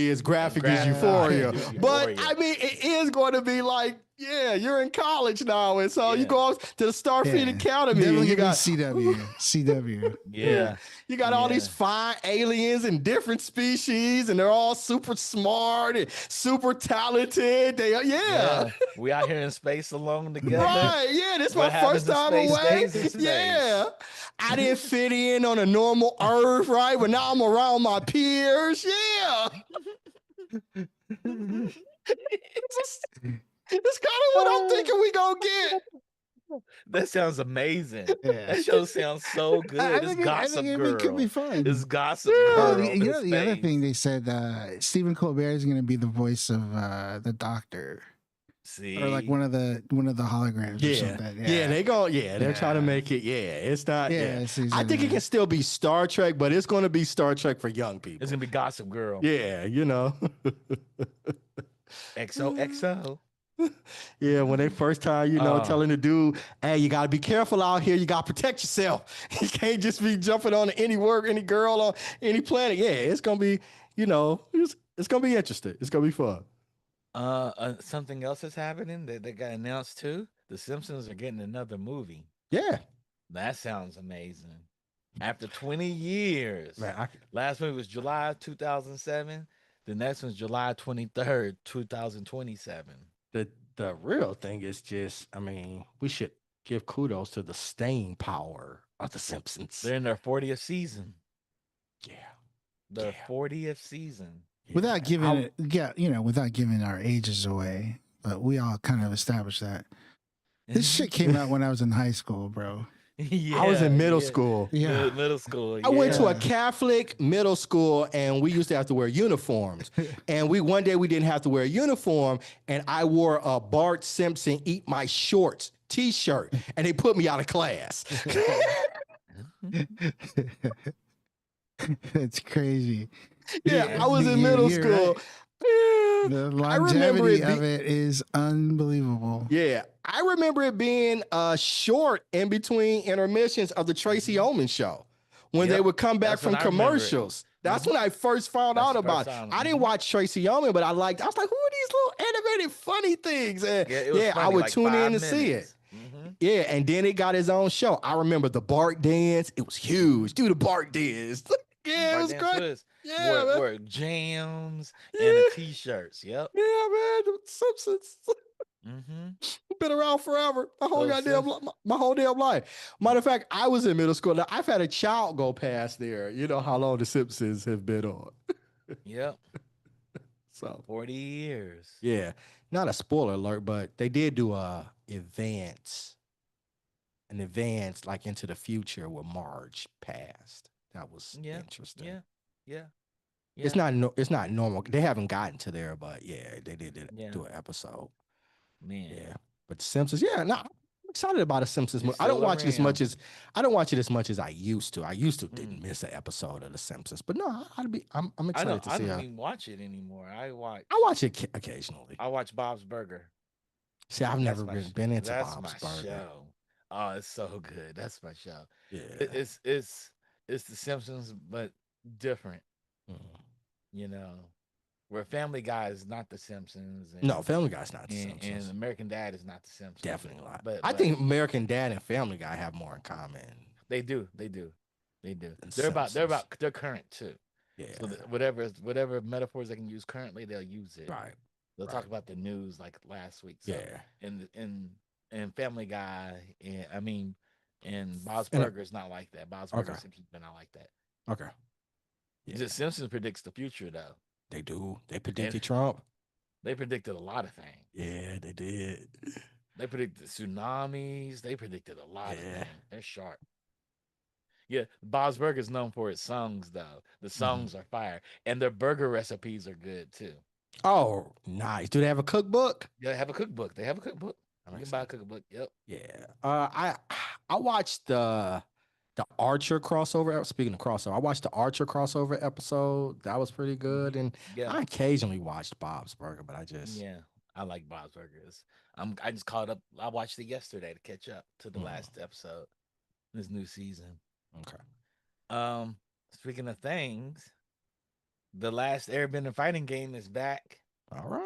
Speaker 3: as graphic as Euphoria, but I mean, it is going to be like, yeah, you're in college now, and so you go off to the Starfleet Academy.
Speaker 4: And you got
Speaker 3: CW.
Speaker 2: Yeah,
Speaker 3: you got all these fine aliens and different species, and they're all super smart and super talented.
Speaker 2: We out here in space alone together.
Speaker 3: Right? Yeah, this is my first time away. Yeah, I didn't fit in on a normal Earth, right? But now I'm around my peers. Yeah. It's kind of what I'm thinking we gonna get.
Speaker 2: That sounds amazing. That show sounds so good. It's Gossip Girl.
Speaker 4: It could be fun.
Speaker 2: It's Gossip Girl.
Speaker 4: The other thing they said, Stephen Colbert is going to be the voice of the Doctor.
Speaker 2: See,
Speaker 4: or like one of the holograms or something.
Speaker 3: They're trying to make it. It's not. I think it can still be Star Trek, but it's going to be Star Trek for young people.
Speaker 2: It's going to be Gossip Girl.
Speaker 3: Yeah, you know.
Speaker 2: XOXO.
Speaker 3: Yeah, when they first time, telling the dude, hey, you gotta be careful out here. You gotta protect yourself. You can't just be jumping on any girl on any planet. Yeah, it's gonna be, it's gonna be interesting. It's gonna be fun.
Speaker 2: Something else is happening that got announced too. The Simpsons are getting another movie.
Speaker 3: Yeah,
Speaker 2: that sounds amazing. After 20 years,
Speaker 3: man,
Speaker 2: last movie was July 2007. The next one's July 23rd, 2027.
Speaker 3: The real thing is just, I mean, we should give kudos to the staying power of the Simpsons.
Speaker 2: They're in their 40th season.
Speaker 3: Yeah.
Speaker 2: Their 40th season.
Speaker 4: Without giving without giving our ages away, but we all kind of established that. This shit came out when I was in high school, bro.
Speaker 3: I was in middle school.
Speaker 2: Yeah, middle school.
Speaker 3: I went to a Catholic middle school, and we used to have to wear uniforms. And one day we didn't have to wear a uniform, and I wore a Bart Simpson "Eat My Shorts" T-shirt, and they put me out of class.
Speaker 4: That's crazy.
Speaker 3: Yeah, I was in middle school. Right.
Speaker 4: The longevity of it is unbelievable.
Speaker 3: Yeah, I remember it being short in between intermissions of the Tracy Ullman show when they would come back from commercials. That's when I first found out about it. I didn't watch Tracy Ullman, but I was like, who are these little animated funny things? And I would like tune in to see it. Yeah, and then it got his own show. I remember the Bart dance. It was huge. Do the Bart dance. Yeah, it was great. Yeah,
Speaker 2: wore jams and the T-shirts. Yep.
Speaker 3: Yeah, man. The Simpsons. Been around forever. My whole damn life. Matter of fact, I was in middle school. Now, I've had a child go past there. You know how long the Simpsons have been on.
Speaker 2: Yep.
Speaker 3: So
Speaker 2: 40 years.
Speaker 3: Yeah. Not a spoiler alert, but they did do an advance like into the future where Marge passed. That was interesting. It's not it's not normal. They haven't gotten to there, but yeah, they did do an episode.
Speaker 2: Man.
Speaker 3: Yeah. But The Simpsons, I'm excited about The Simpsons. I don't watch it as much as I used to. I used to didn't miss an episode of The Simpsons. But no, I'm excited to see.
Speaker 2: I don't even watch it anymore. I
Speaker 3: watch it occasionally.
Speaker 2: I watch Bob's Burger.
Speaker 3: See, I've never been into Bob's Burger.
Speaker 2: Show. Oh, it's so good. That's my show.
Speaker 3: Yeah.
Speaker 2: It's The Simpsons, but different. You know, where Family Guy is not The Simpsons.
Speaker 3: No, Family Guy's not The Simpsons.
Speaker 2: And American Dad is not The Simpsons.
Speaker 3: Definitely not. But I think American Dad and Family Guy have more in common.
Speaker 2: They do. They're current too. Yeah. So whatever metaphors they can use currently, they'll use it.
Speaker 3: Right.
Speaker 2: They'll talk about the news like last week. So, yeah. And Family Guy and Bob's Burger is not like that. Bob's Burger Simpsons are not like that.
Speaker 3: Okay.
Speaker 2: Yeah. The Simpsons predicts the future though.
Speaker 3: They do. They predicted Trump.
Speaker 2: They predicted a lot of things.
Speaker 3: Yeah, they did.
Speaker 2: They predicted tsunamis. They predicted a lot of things. They're sharp. Yeah, Bob's Burger is known for its songs, though. The songs are fire, and their burger recipes are good too.
Speaker 3: Oh, nice. Do they have a cookbook?
Speaker 2: Yeah, they have a cookbook. You can buy a cookbook. Yep.
Speaker 3: Yeah. I watched the Archer crossover. Speaking of crossover, I watched the Archer crossover episode. That was pretty good. And I occasionally watched Bob's Burger, but
Speaker 2: I like Bob's Burgers. I just caught up. I watched it yesterday to catch up to the last episode, this new season.
Speaker 3: Okay.
Speaker 2: Speaking of things, the last Airbender fighting game is back.
Speaker 3: All right.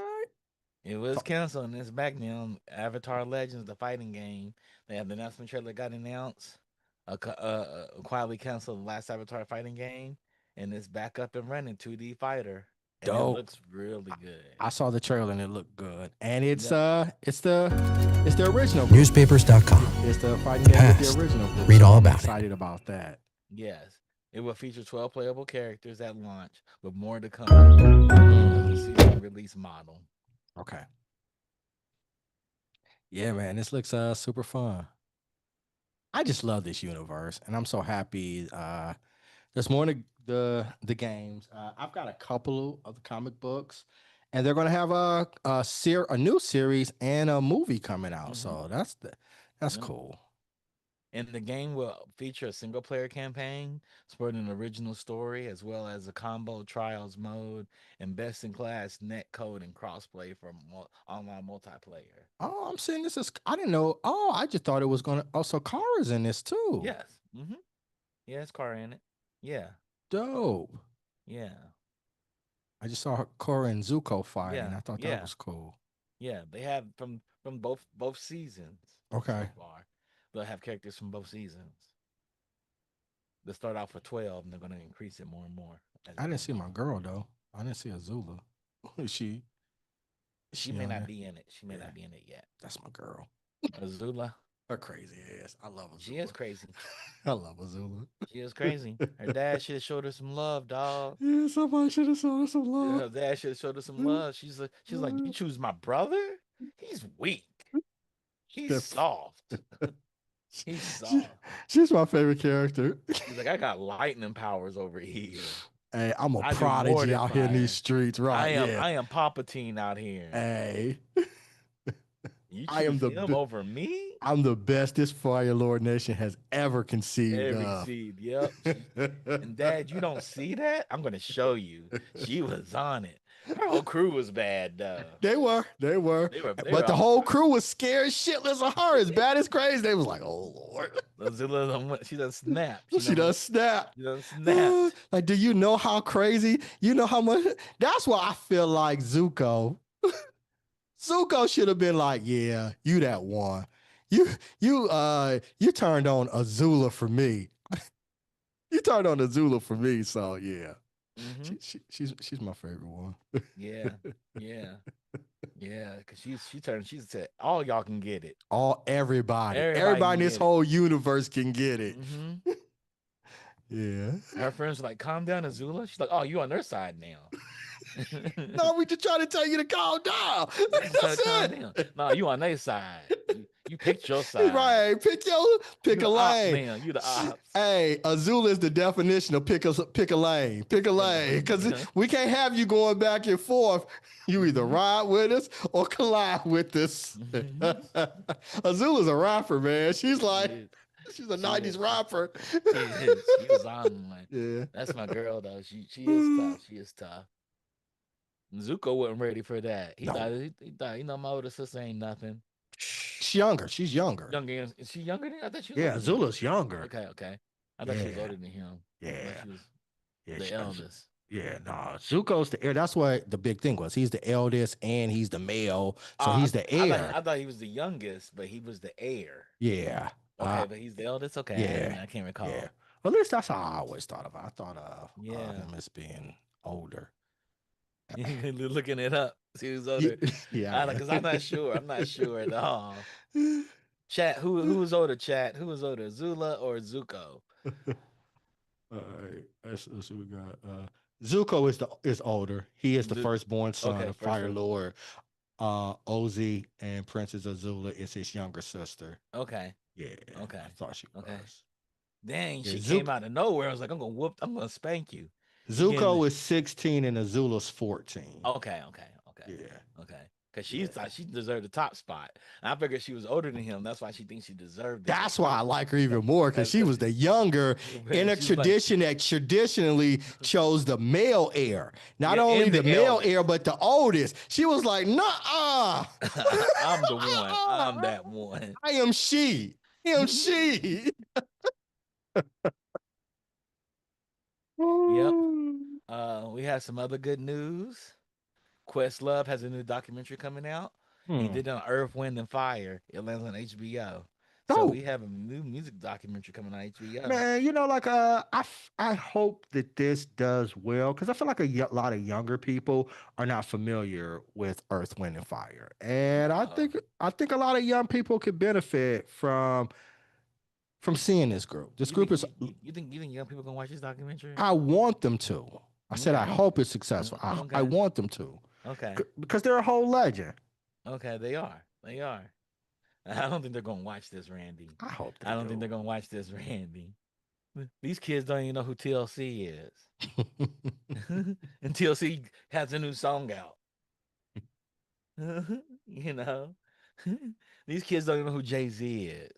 Speaker 2: It was canceled and it's back now. Avatar Legends, the fighting game. They have the announcement trailer got announced. Quietly canceled the last Avatar fighting game, and it's back up and running. 2D fighter. And it looks really good.
Speaker 3: I saw the trailer and it looked good. And it's the original.
Speaker 5: Newspapers.com.
Speaker 3: It's the fighting game with the original.
Speaker 5: Read all about it.
Speaker 3: Excited about that.
Speaker 2: Yes. It will feature 12 playable characters at launch, with more to come. The season release model.
Speaker 3: Okay. Yeah, man, this looks super fun. I just love this universe, and I'm so happy. There's more to the games. I've got a couple of the comic books, and they're gonna have a new series and a movie coming out. So that's cool.
Speaker 2: And the game will feature a single-player campaign, supporting an original story, as well as a combo trials mode and best-in-class net code and crossplay for online multiplayer.
Speaker 3: Oh, I'm saying this is. I didn't know. Oh, I just thought it was gonna. Also, Kara's in this too.
Speaker 2: Yes. Yeah, it's Kara in it. Yeah.
Speaker 3: Dope.
Speaker 2: Yeah.
Speaker 3: I just saw Korra and Zuko fighting. I thought that was cool.
Speaker 2: Yeah, they have from both seasons.
Speaker 3: Okay.
Speaker 2: So far. They'll have characters from both seasons. They'll start off with 12, and they're going to increase it more and more.
Speaker 3: I didn't see my girl, though. I didn't see Azula. She
Speaker 2: may not be in it. She may not be in it yet.
Speaker 3: That's my girl.
Speaker 2: Azula.
Speaker 3: Her crazy ass. I love Azula.
Speaker 2: She is crazy.
Speaker 3: I love Azula.
Speaker 2: She is crazy. Her dad should have showed her some love, dog.
Speaker 3: Yeah, somebody should have showed her some love.
Speaker 2: Her dad should have showed her some love. She's like, you choose my brother? He's weak. He's soft. He's soft.
Speaker 3: She's my favorite character.
Speaker 2: She's like, I got lightning powers over here.
Speaker 3: Hey, I'm a prodigy out here in these streets, right?
Speaker 2: I am Palpatine out here.
Speaker 3: Hey.
Speaker 2: You choose him over me?
Speaker 3: I'm the best this Fire Lord Nation has ever conceived of.
Speaker 2: Yep. And Dad, you don't see that? I'm going to show you. She was on it. Her whole crew was bad, though.
Speaker 3: They were. But the whole crew was scared shitless of her. As bad as crazy. They was like, oh, Lord.
Speaker 2: She does snap.
Speaker 3: She does snap. Like, do you know how crazy? You know how much? That's why I feel like Zuko should have been like, yeah, you that one. You turned on Azula for me. You turned on Azula for me, so yeah. Mm-hmm. She's my favorite one.
Speaker 2: Yeah. Because she said, all y'all can get it.
Speaker 3: Everybody in this whole universe can get it.
Speaker 2: Mm-hmm.
Speaker 3: Yeah.
Speaker 2: Her friends were like, calm down, Azula. She's like, oh, you on their side now.
Speaker 3: No, we just trying to tell you to calm down.
Speaker 2: That's it. No, you on their side. You picked your side.
Speaker 3: Right. Pick a lane.
Speaker 2: Man, you the ops.
Speaker 3: Hey, Azula is the definition of pick a lane. Pick a lane. Because we can't have you going back and forth. You either ride with us or collide with us. Azula's a rapper, man. She's like, she's a 90s rapper.
Speaker 2: She was on one.
Speaker 3: Yeah.
Speaker 2: That's my girl, though. She is tough. She is tough. Zuko wasn't ready for that. He thought, you know, my older sister ain't nothing.
Speaker 3: She's younger. She's younger.
Speaker 2: Younger? Is she younger than I thought she was?
Speaker 3: Yeah, Zula's younger.
Speaker 2: Okay. I thought she was older than him.
Speaker 3: Yeah.
Speaker 2: She was the eldest.
Speaker 3: Yeah, no. Zuko's the heir. That's what the big thing was. He's the eldest and he's the male. So he's the heir.
Speaker 2: I thought he was the youngest, but he was the heir.
Speaker 3: Yeah.
Speaker 2: Okay, but he's the eldest? Okay.
Speaker 3: Yeah.
Speaker 2: I can't recall.
Speaker 3: Yeah. Well, at least that's how I always thought of it. I thought of him as being older.
Speaker 2: Looking it up. See who's older.
Speaker 3: Yeah.
Speaker 2: Because I'm not sure. I'm not sure at all. Chat, who was older, chat? Who was older, Zula or Zuko?
Speaker 3: All right. Let's see what we got. Zuko is older. He is the firstborn son of Fire Lord. Ozzy and Princess Azula is his younger sister.
Speaker 2: Okay.
Speaker 3: Yeah.
Speaker 2: Okay.
Speaker 3: I thought she was.
Speaker 2: Dang, she came out of nowhere. I was like, I'm gonna spank you.
Speaker 3: Zuko is 16 and Azula's 14.
Speaker 2: Okay.
Speaker 3: Yeah.
Speaker 2: Okay. Because she thought she deserved the top spot. And I figured she was older than him. That's why she thinks she deserved it.
Speaker 3: That's why I like her even more, because she was the younger in a tradition that traditionally chose the male heir. Not only the male heir, but the oldest. She was like, nah.
Speaker 2: I'm the one. I'm that one.
Speaker 3: I am she. Him, she.
Speaker 2: Yep. We have some other good news. Questlove has a new documentary coming out. He did it on Earth, Wind, and Fire. It lands on HBO. So we have a new music documentary coming on HBO.
Speaker 3: Man, you know, like I hope that this does well, because I feel like a lot of younger people are not familiar with Earth, Wind, and Fire, and I think a lot of young people could benefit from seeing this group. This group is.
Speaker 2: You think young people gonna watch this documentary?
Speaker 3: I want them to. I said I hope it's successful. I want them to.
Speaker 2: Okay.
Speaker 3: Because they're a whole legend.
Speaker 2: Okay, they are. I don't think they're gonna watch this, Randy.
Speaker 3: I hope
Speaker 2: I don't think they're gonna watch this, Randy. These kids don't even know who TLC is. And TLC has a new song out. You know? These kids don't even know who Jay-Z is.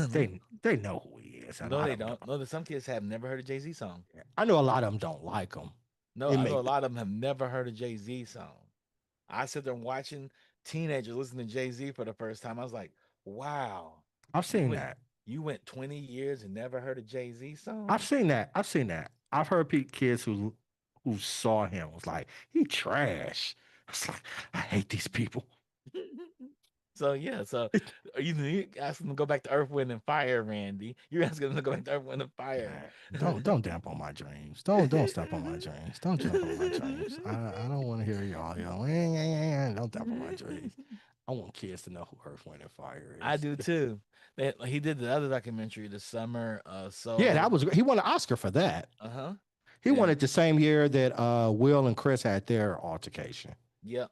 Speaker 3: They know who he is.
Speaker 2: No, they don't. No, some kids have never heard a Jay-Z song.
Speaker 3: I know a lot of them don't like him.
Speaker 2: No, I know a lot of them have never heard a Jay-Z song. I sit there watching teenagers listen to Jay-Z for the first time. I was like, wow.
Speaker 3: I've seen that.
Speaker 2: You went 20 years and never heard a Jay-Z song?
Speaker 3: I've seen that. I've heard kids who saw him was like, he trash. I was like, I hate these people.
Speaker 2: So you asking them to go back to Earth, Wind, and Fire, Randy. You're asking them to go back to Earth, Wind, and Fire.
Speaker 3: Don't damp on my dreams. Don't step on my dreams. Don't jump on my dreams. I don't want to hear y'all. Don't damp on my dreams. I want kids to know who Earth, Wind, and Fire is.
Speaker 2: I do too. He did the other documentary, The Summer of Soul.
Speaker 3: Yeah, that was. He won an Oscar for that. He won it the same year that Will and Chris had their altercation.
Speaker 2: Yep.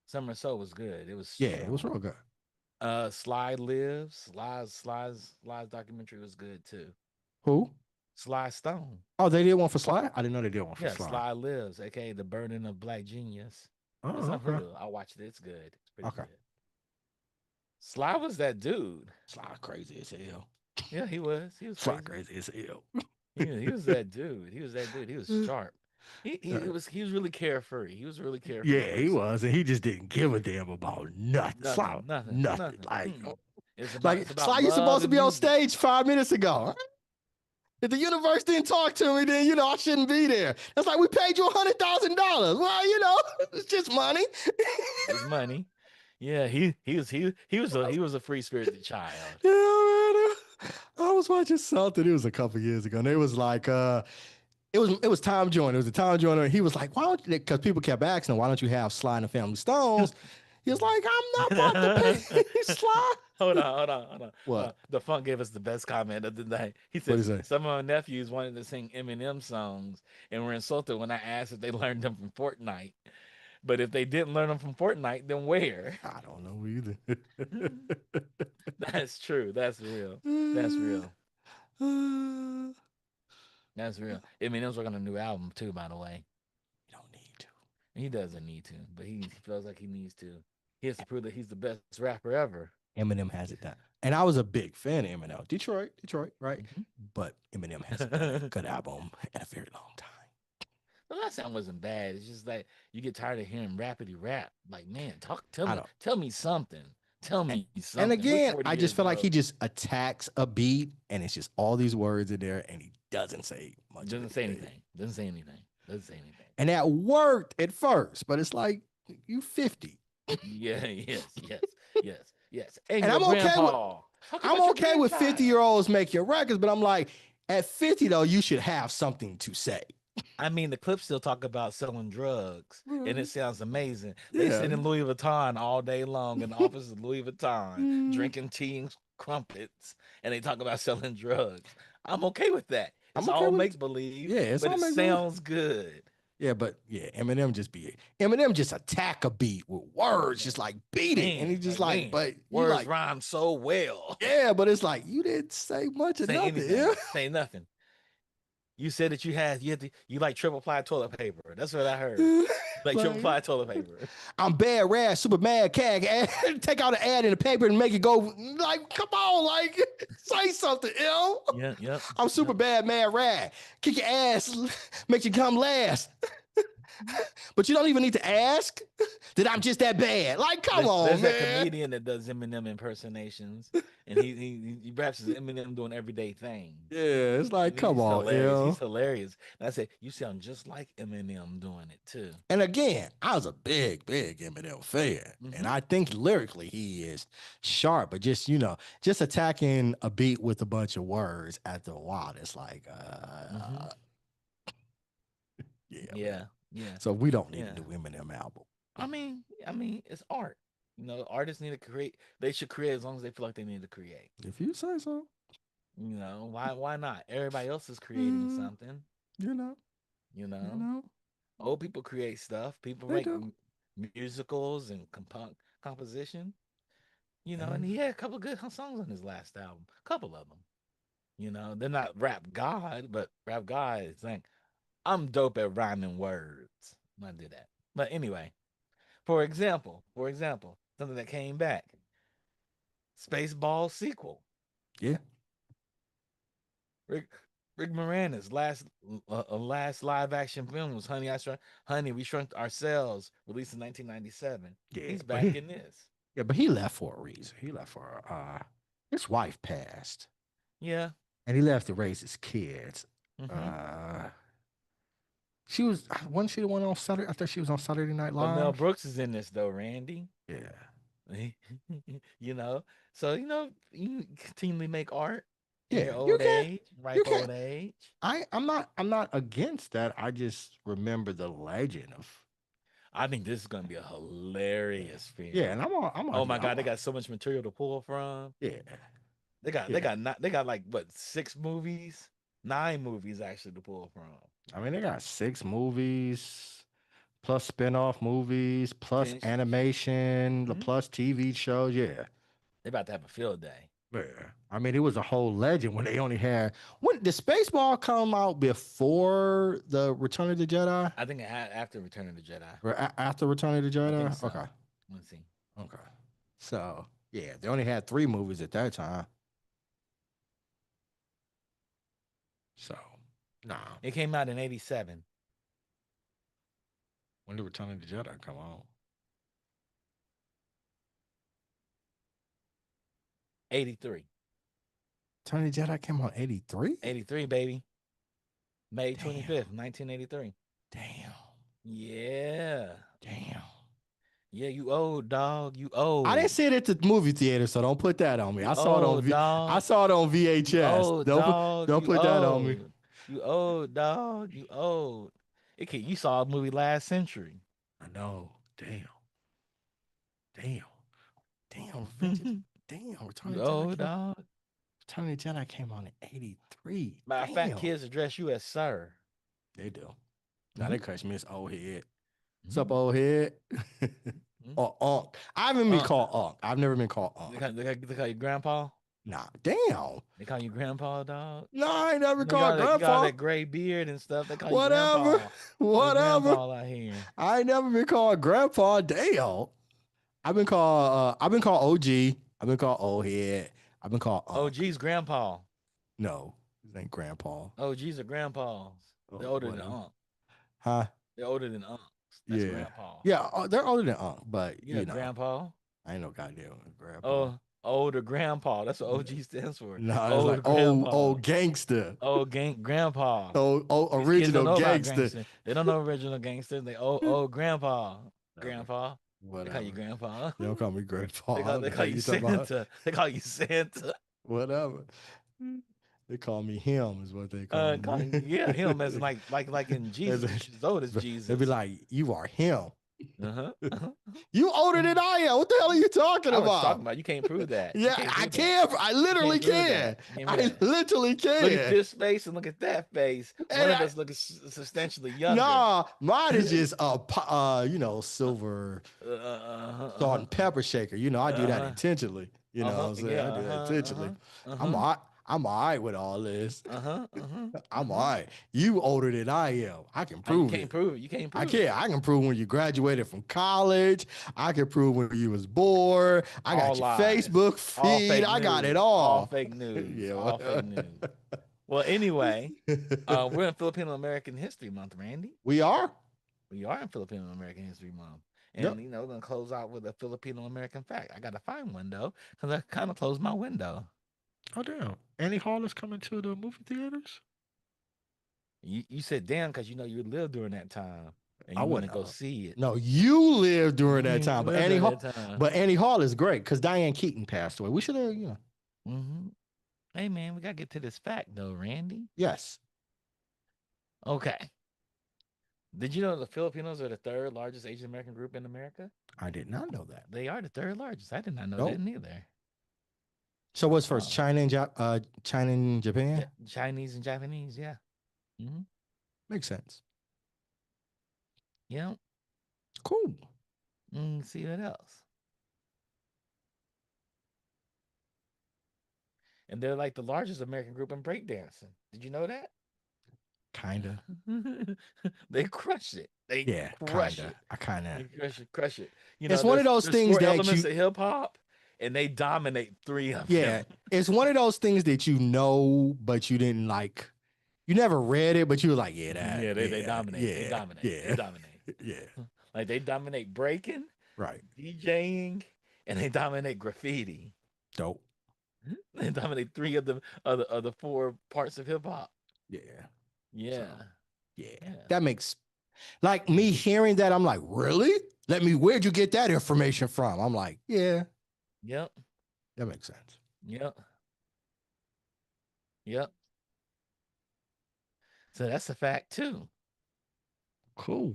Speaker 2: Summer of Soul was good. It was
Speaker 3: it was real good.
Speaker 2: Sly Lives. Sly's documentary was good too.
Speaker 3: Who?
Speaker 2: Sly Stone.
Speaker 3: Oh, they did one for Sly? I didn't know they did one for Sly.
Speaker 2: Sly Lives, aka The Burden of Black Genius.
Speaker 3: Oh,
Speaker 2: it's
Speaker 3: okay.
Speaker 2: I watched it. It's good. It's pretty good. Sly was that dude.
Speaker 3: Sly crazy as hell.
Speaker 2: Yeah, he was. He was
Speaker 3: Sly crazy as hell.
Speaker 2: He was that dude. He was sharp. He was really carefree. He was really carefree.
Speaker 3: Yeah, he was, and he just didn't give a damn about nothing. Nothing. Like Sly, you supposed to be on stage 5 minutes ago. If the universe didn't talk to me, then I shouldn't be there. That's like we paid you $100,000. Well, it's just money.
Speaker 2: It's money. Yeah, he was a free spirited child.
Speaker 3: Yeah, man. I was watching something. It was a couple years ago, and it was like it was Tom Joyner. It was a Tom Joyner, and he was like, "Why don't?" Because people kept asking him, "Why don't you have Sly and the Family Stones?" He was like, "I'm not about to pay Sly."
Speaker 2: Hold on.
Speaker 3: What?
Speaker 2: The Funk gave us the best comment of the night. He said, "Some of my nephews wanted to sing Eminem songs and were insulted when I asked if they learned them from Fortnite. But if they didn't learn them from Fortnite, then where?
Speaker 3: I don't know either.
Speaker 2: That's true. That's real. That's real. That's real. Eminem's working on a new album too, by the way.
Speaker 3: You don't need to.
Speaker 2: He doesn't need to, but he feels like he needs to. He has to prove that he's the best rapper ever.
Speaker 3: Eminem has it done. And I was a big fan of Eminem. Detroit, right? Mm-hmm. But Eminem hasn't done a good album in a very long time.
Speaker 2: The last time wasn't bad. It's just like you get tired of hearing rapidy rap. Like, man, tell me something. Tell me something.
Speaker 3: And again, I just feel like he just attacks a beat and it's just all these words in there and he doesn't say much.
Speaker 2: Doesn't say anything.
Speaker 3: And that worked at first, but it's like you 50.
Speaker 2: Yeah, yes.
Speaker 3: And I'm okay with 50-year-olds making records, but I'm like, at 50 though, you should have something to say.
Speaker 2: I mean, the clips still talk about selling drugs, and it sounds amazing. They sit in Louis Vuitton all day long in the office of Louis Vuitton, drinking tea and crumpets, and they talk about selling drugs. I'm okay with that. It's all make believe.
Speaker 3: Yeah,
Speaker 2: but it sounds good.
Speaker 3: Yeah, but Eminem just attack a beat with words, just like beat it, and he's just like, but
Speaker 2: words rhyme so well.
Speaker 3: Yeah, but it's like you didn't say much of nothing. Yeah.
Speaker 2: Say nothing. You said that you like triple ply toilet paper. That's what I heard. Like triple ply toilet paper.
Speaker 3: I'm bad, rash, super mad, cag. Take out an ad in the paper and make it go. Like, come on, like, say something, ill.
Speaker 2: Yeah.
Speaker 3: I'm super bad, mad, rad. Kick your ass, make you come last. But you don't even need to ask that I'm just that bad. Like, come on, man.
Speaker 2: There's a comedian that does Eminem impersonations, and he raps as Eminem doing everyday things.
Speaker 3: Yeah, it's like, come on,
Speaker 2: hilarious. He's hilarious. And I said, you sound just like Eminem doing it too.
Speaker 3: And again, I was a big Eminem fan, and I think lyrically he is sharp, but just attacking a beat with a bunch of words after a while, it's like,
Speaker 2: yeah.
Speaker 3: So we don't need a new Eminem album.
Speaker 2: I mean, it's art. Artists need to create. They should create as long as they feel like they need to create.
Speaker 3: If you say so.
Speaker 2: Why not? Everybody else is creating something. Old people create stuff. People make musicals and composition. And he had a couple of good songs on his last album. A couple of them. They're not rap god, but rap god is like, I'm dope at rhyming words. I did that. But anyway, for example, something that came back. Spaceball sequel.
Speaker 3: Yeah.
Speaker 2: Rick Moranis' last live action film was Honey, We Shrunk Ourselves, released in 1997. Yeah, he's back in this.
Speaker 3: Yeah, but he left for a reason. He left for his wife passed.
Speaker 2: Yeah.
Speaker 3: And he left to raise his kids. Wasn't she the one on Saturday? I thought she was on Saturday Night Live.
Speaker 2: But Mel Brooks is in this though, Randy.
Speaker 3: Yeah.
Speaker 2: So you continually make art.
Speaker 3: Yeah,
Speaker 2: old age.
Speaker 3: I'm not against that. I just remember the legend of.
Speaker 2: I think this is gonna be a hilarious film.
Speaker 3: Yeah, and
Speaker 2: oh my god, they got so much material to pull from.
Speaker 3: Yeah.
Speaker 2: They got like what, 6 movies? 9 movies actually to pull from.
Speaker 3: I mean, they got 6 movies, plus spin-off movies, plus animation, plus TV shows. Yeah.
Speaker 2: They're about to have a field day.
Speaker 3: Yeah. I mean, it was a whole legend when they only had... When did Spaceball come out before the Return of the Jedi?
Speaker 2: I think after Return of the Jedi.
Speaker 3: Or after Return of the Jedi?
Speaker 2: So.
Speaker 3: Okay.
Speaker 2: Let's see.
Speaker 3: Okay. So, yeah, they only had 3 movies at that time. So... Nah.
Speaker 2: It came out in 87.
Speaker 3: When did Return of the Jedi come out?
Speaker 2: 83.
Speaker 3: Return of the Jedi came out 83?
Speaker 2: 83, baby. May 25th, 1983.
Speaker 3: Damn.
Speaker 2: Yeah.
Speaker 3: Damn.
Speaker 2: Yeah, you old, dog. You old.
Speaker 3: I didn't see it at the movie theater, so don't put that on me. I saw it on VHS. Don't put that on me.
Speaker 2: You old, dog. You old. You saw a movie last century.
Speaker 3: I know. Damn. Return
Speaker 2: you old, dog.
Speaker 3: Return of the Jedi came on in 83.
Speaker 2: Matter of fact, kids address you as sir.
Speaker 3: They do. Now they catch me as old head. What's up, old head? Or Unc. I haven't been called Unc. I've never been called Unc.
Speaker 2: They call you grandpa?
Speaker 3: Nah, damn.
Speaker 2: They call you grandpa, dog?
Speaker 3: No, I ain't never called
Speaker 2: grandpa. You got that
Speaker 3: grandpa.
Speaker 2: gray beard and stuff. They call you
Speaker 3: Whatever.
Speaker 2: grandpa.
Speaker 3: Whatever.
Speaker 2: Grandpa out here.
Speaker 3: I ain't never been called grandpa. Damn. I've been called OG. I've been called old head. I've been called Unc.
Speaker 2: OG's grandpa.
Speaker 3: No, his ain't grandpa.
Speaker 2: OG's are grandpas. They're older than Unc.
Speaker 3: Huh?
Speaker 2: They're older than Unc. That's grandpa.
Speaker 3: Yeah, they're older than Unc, but you know,
Speaker 2: grandpa.
Speaker 3: I ain't no goddamn grandpa.
Speaker 2: Oh, older grandpa. That's what OG stands for.
Speaker 3: No, it's like old gangster.
Speaker 2: Old grandpa.
Speaker 3: Old original gangster.
Speaker 2: They don't know original gangster. They old grandpa. Grandpa.
Speaker 3: Whatever.
Speaker 2: They call you grandpa.
Speaker 3: They don't call me grandpa.
Speaker 2: They call you Santa. They call you Santa.
Speaker 3: Whatever. They call me him is what they call me.
Speaker 2: Yeah, him as like in Jesus. As old as Jesus.
Speaker 3: They'd be like, you are him.
Speaker 2: Uh-huh.
Speaker 3: You older than I am. What the hell are you talking about?
Speaker 2: I was talking about you can't prove that.
Speaker 3: Yeah, I can. I literally can. I literally can.
Speaker 2: Look at this face and look at that face. One of us looks substantially younger.
Speaker 3: Nah, mine is just silver salt and pepper shaker. You know, I do that intentionally. You know what I'm saying? I do that intentionally. I'm all right with all this. I'm all right. You older than I am. I can prove it.
Speaker 2: You can't prove it. You can't prove it.
Speaker 3: I can't. I can prove when you graduated from college. I can prove when you was born. I got your Facebook feed. I got it all.
Speaker 2: All fake news. Yeah. All fake news. Well, anyway, we're in Filipino American History Month, Randy.
Speaker 3: We are?
Speaker 2: We are in Filipino American History Month. And, we're going to close out with a Filipino American fact. I got to find one, though, because I kind of closed my window.
Speaker 3: Oh, damn. Annie Hall is coming to the movie theaters?
Speaker 2: You said damn because you lived during that time. And you want to go see it.
Speaker 3: No, you lived during that time. But Annie Hall is great because Diane Keaton passed away. We should have,
Speaker 2: Hey, man, we got to get to this fact, though, Randy.
Speaker 3: Yes.
Speaker 2: Okay. Did you know the Filipinos are the third largest Asian American group in America?
Speaker 3: I did not know that.
Speaker 2: They are the third largest. I did not know that neither.
Speaker 3: So what's first? China and Japan?
Speaker 2: Chinese and Japanese, yeah. Mm-hmm.
Speaker 3: Makes sense.
Speaker 2: Yeah.
Speaker 3: Cool.
Speaker 2: See what else. And they're like the largest American group in breakdancing. Did you know that?
Speaker 3: Kinda.
Speaker 2: They crush it. Crush it.
Speaker 3: I kinda
Speaker 2: crush it.
Speaker 3: It's one of those things that
Speaker 2: elements of hip hop, and they dominate three of them.
Speaker 3: Yeah, it's one of those things that you know, but you didn't like. You never read it, but you were like, they dominate.
Speaker 2: Yeah, they dominate.
Speaker 3: Yeah,
Speaker 2: like they dominate breaking,
Speaker 3: right?
Speaker 2: DJing, and they dominate graffiti.
Speaker 3: Dope.
Speaker 2: They dominate three of the four parts of hip hop.
Speaker 3: Yeah. That makes like me hearing that. I'm like, really? Where'd you get that information from? I'm like, yeah.
Speaker 2: Yep.
Speaker 3: That makes sense.
Speaker 2: Yep. So that's a fact too.
Speaker 3: Cool.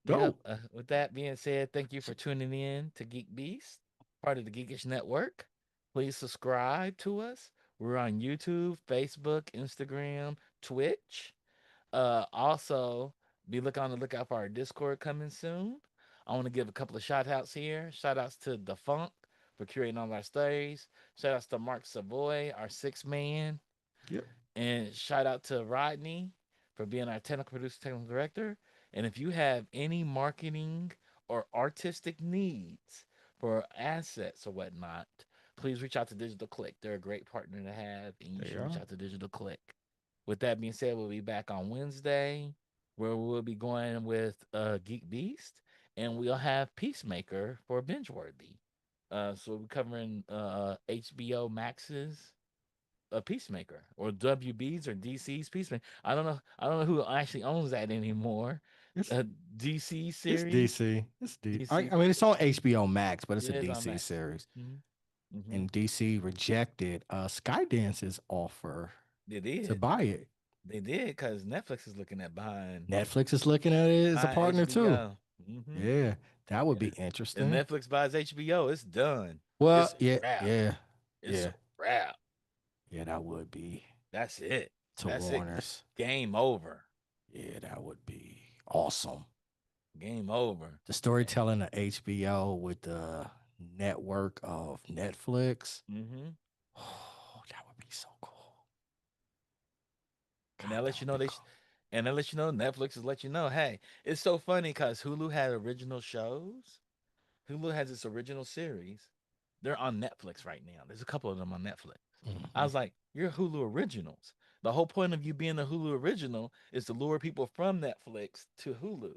Speaker 3: Dope.
Speaker 2: With that being said, thank you for tuning in to GeekBeast, part of the Geekish Network. Please subscribe to us. We're on YouTube, Facebook, Instagram, Twitch. Also, be on the lookout for our Discord coming soon. I want to give a couple of shout outs here. Shout outs to The Funk for curating all our stories. Shout outs to Mark Savoy, our sixth man.
Speaker 3: Yep.
Speaker 2: And shout out to Rodney for being our technical producer, technical director. And if you have any marketing or artistic needs for assets or whatnot, please reach out to Digital Click. They're a great partner to have, and you should reach out to Digital Click. With that being said, we'll be back on Wednesday, where we'll be going with GeekBeast, and we'll have Peacemaker for Bingeworthy. So we'll be covering HBO Max's Peacemaker, or WB's or DC's Peacemaker. I don't know who actually owns that anymore. DC series.
Speaker 3: It's DC. It's DC. I mean, it's on HBO Max, but it's a DC series. And DC rejected Skydance's offer.
Speaker 2: They did
Speaker 3: to buy it.
Speaker 2: They did because Netflix is looking at buying.
Speaker 3: Netflix is looking at it as a partner
Speaker 2: HBO.
Speaker 3: too. Yeah, that would be interesting.
Speaker 2: If Netflix buys HBO, it's done.
Speaker 3: Well,
Speaker 2: it's a wrap.
Speaker 3: Yeah, that would be.
Speaker 2: That's it.
Speaker 3: That's Warner's.
Speaker 2: Game over.
Speaker 3: Yeah, that would be awesome.
Speaker 2: Game over.
Speaker 3: The storytelling of HBO with the network of Netflix.
Speaker 2: Mm-hmm.
Speaker 3: Oh, that would be so cool.
Speaker 2: And that lets you know and that lets you know Netflix has let you know, hey, it's so funny because Hulu had original shows. Hulu has its original series. They're on Netflix right now. There's a couple of them on Netflix. I was like, you're Hulu originals. The whole point of you being a Hulu original is to lure people from Netflix to Hulu.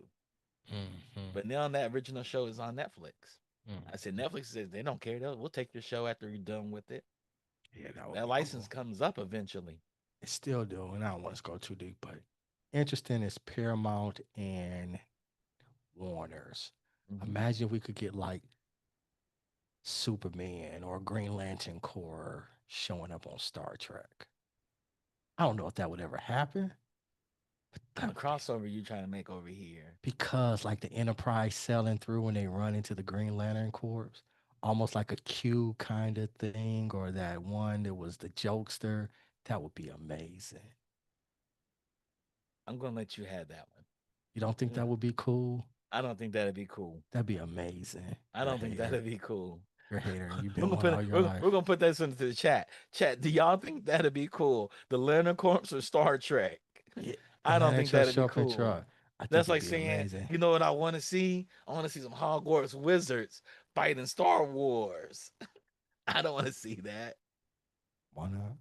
Speaker 2: But now that original show is on Netflix. I said, Netflix says they don't care. We'll take your show after you're done with it.
Speaker 3: Yeah,
Speaker 2: that license comes up eventually.
Speaker 3: It's still do, and I don't want to go too deep, but interesting is Paramount and Warner's. Imagine if we could get like Superman or Green Lantern Corps showing up on Star Trek. I don't know if that would ever happen.
Speaker 2: But the crossover you trying to make over here.
Speaker 3: Because like the Enterprise selling through when they run into the Green Lantern Corps, almost like a Q kind of thing, or that one that was the jokester. That would be amazing.
Speaker 2: I'm going to let you have that one.
Speaker 3: You don't think that would be cool?
Speaker 2: I don't think that'd be cool.
Speaker 3: That'd be amazing.
Speaker 2: I don't think that'd be cool.
Speaker 3: You're a hater. You've been one all your life.
Speaker 2: We're going to put that into the chat. Chat, do y'all think that'd be cool? The Lantern Corps or Star Trek?
Speaker 3: Yeah.
Speaker 2: I don't think that'd be cool. That's like saying,
Speaker 3: amazing.
Speaker 2: You know what I want to see? I want to see some Hogwarts wizards fighting Star Wars. I don't want to see that.
Speaker 3: Why not?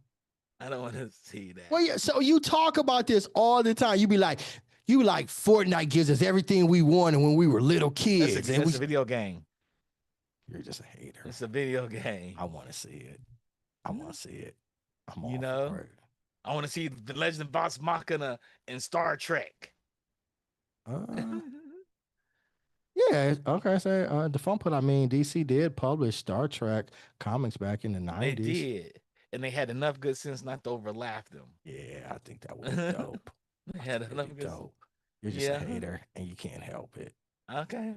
Speaker 2: I don't want to see that.
Speaker 3: Well, yeah. So you talk about this all the time. You be like, Fortnite gives us everything we wanted when we were little kids.
Speaker 2: It's a video game.
Speaker 3: You're just a hater.
Speaker 2: It's a video game.
Speaker 3: I want to see it. I want to see it. I'm
Speaker 2: all
Speaker 3: for it.
Speaker 2: I want to see the Legend of Vox Machina in Star Trek.
Speaker 3: Yeah, okay. So the fun part, I mean, DC did publish Star Trek comics back in the 90s.
Speaker 2: They did. And they had enough good sense not to overlap them.
Speaker 3: Yeah, I think that would be dope.
Speaker 2: They had enough good sense.
Speaker 3: You're just a hater, and you can't help it.
Speaker 2: Okay.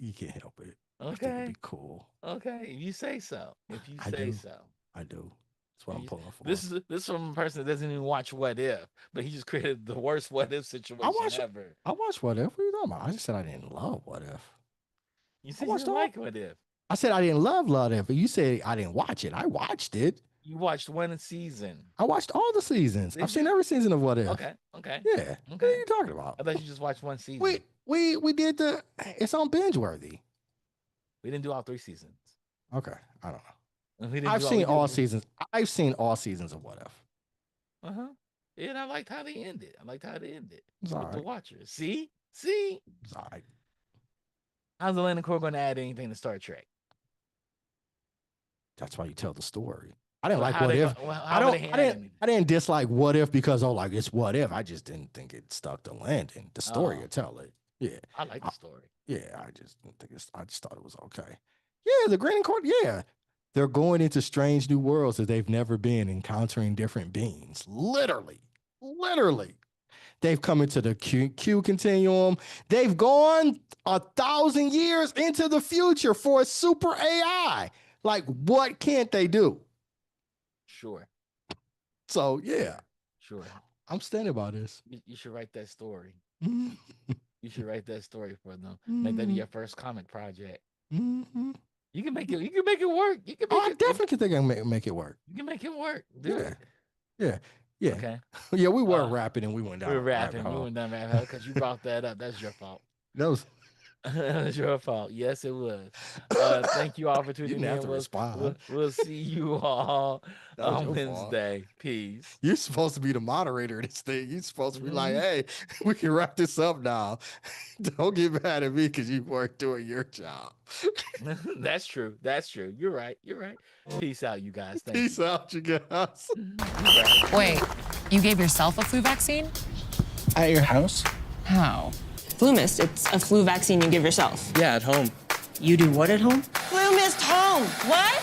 Speaker 3: You can't help it.
Speaker 2: Okay.
Speaker 3: I think it'd be cool.
Speaker 2: Okay, if you say so.
Speaker 3: I do. That's what I'm pulling for.
Speaker 2: This is from a person that doesn't even watch What If, but he just created the worst What If situation ever.
Speaker 3: I watched What If. What are you talking about? I just said I didn't love What If.
Speaker 2: You said you didn't like What If.
Speaker 3: I said I didn't love What If, but you said I didn't watch it. I watched it.
Speaker 2: You watched one season.
Speaker 3: I watched all the seasons. I've seen every season of What If.
Speaker 2: Okay.
Speaker 3: Yeah. Okay. What are you talking about?
Speaker 2: I thought you just watched one season.
Speaker 3: We did it's on binge worthy.
Speaker 2: We didn't do all 3 seasons.
Speaker 3: Okay. I don't know.
Speaker 2: I've
Speaker 3: seen all seasons. I've seen all seasons of What If.
Speaker 2: Yeah, and I liked how they ended.
Speaker 3: It's
Speaker 2: with the Watchers. See? It's
Speaker 3: all right.
Speaker 2: How's the Lantern Corps going to add anything to Star Trek?
Speaker 3: That's why you tell the story. I didn't like What If. I didn't dislike What If because it's What If. I just didn't think it stuck the landing. The story would tell it. Yeah.
Speaker 2: I like the story.
Speaker 3: Yeah, I just didn't think I just thought it was okay. Yeah, the Green Court, yeah. They're going into strange new worlds that they've never been, encountering different beings. Literally. They've come into the Q continuum. They've gone 1,000 years into the future for a super AI. Like, what can't they do?
Speaker 2: Sure.
Speaker 3: So, yeah.
Speaker 2: Sure.
Speaker 3: I'm standing by this.
Speaker 2: You should write that story. You should write that story for them. Make that be your first comic project. You can make it. You can make it work.
Speaker 3: I definitely think I can make it work.
Speaker 2: You can make it work.
Speaker 3: Yeah.
Speaker 2: Okay.
Speaker 3: Yeah, we were rapping and we went down.
Speaker 2: We were rapping. We went down rabbit hole because you brought that up. That's your fault.
Speaker 3: That was
Speaker 2: your fault. Yes, it was. Thank you all for tuning in. We'll see you all on Wednesday. Peace.
Speaker 3: You're supposed to be the moderator of this thing. You're supposed to be like, hey, we can wrap this up now. Don't get mad at me because you weren't doing your job.
Speaker 2: That's true. You're right. Peace out, you guys.
Speaker 3: Peace out, you guys.
Speaker 5: Wait, you gave yourself a flu vaccine?
Speaker 6: At your house?
Speaker 5: How?
Speaker 7: FluMist, it's a flu vaccine you give yourself.
Speaker 6: Yeah, at home.
Speaker 7: You do what at home?
Speaker 5: FluMist home. What?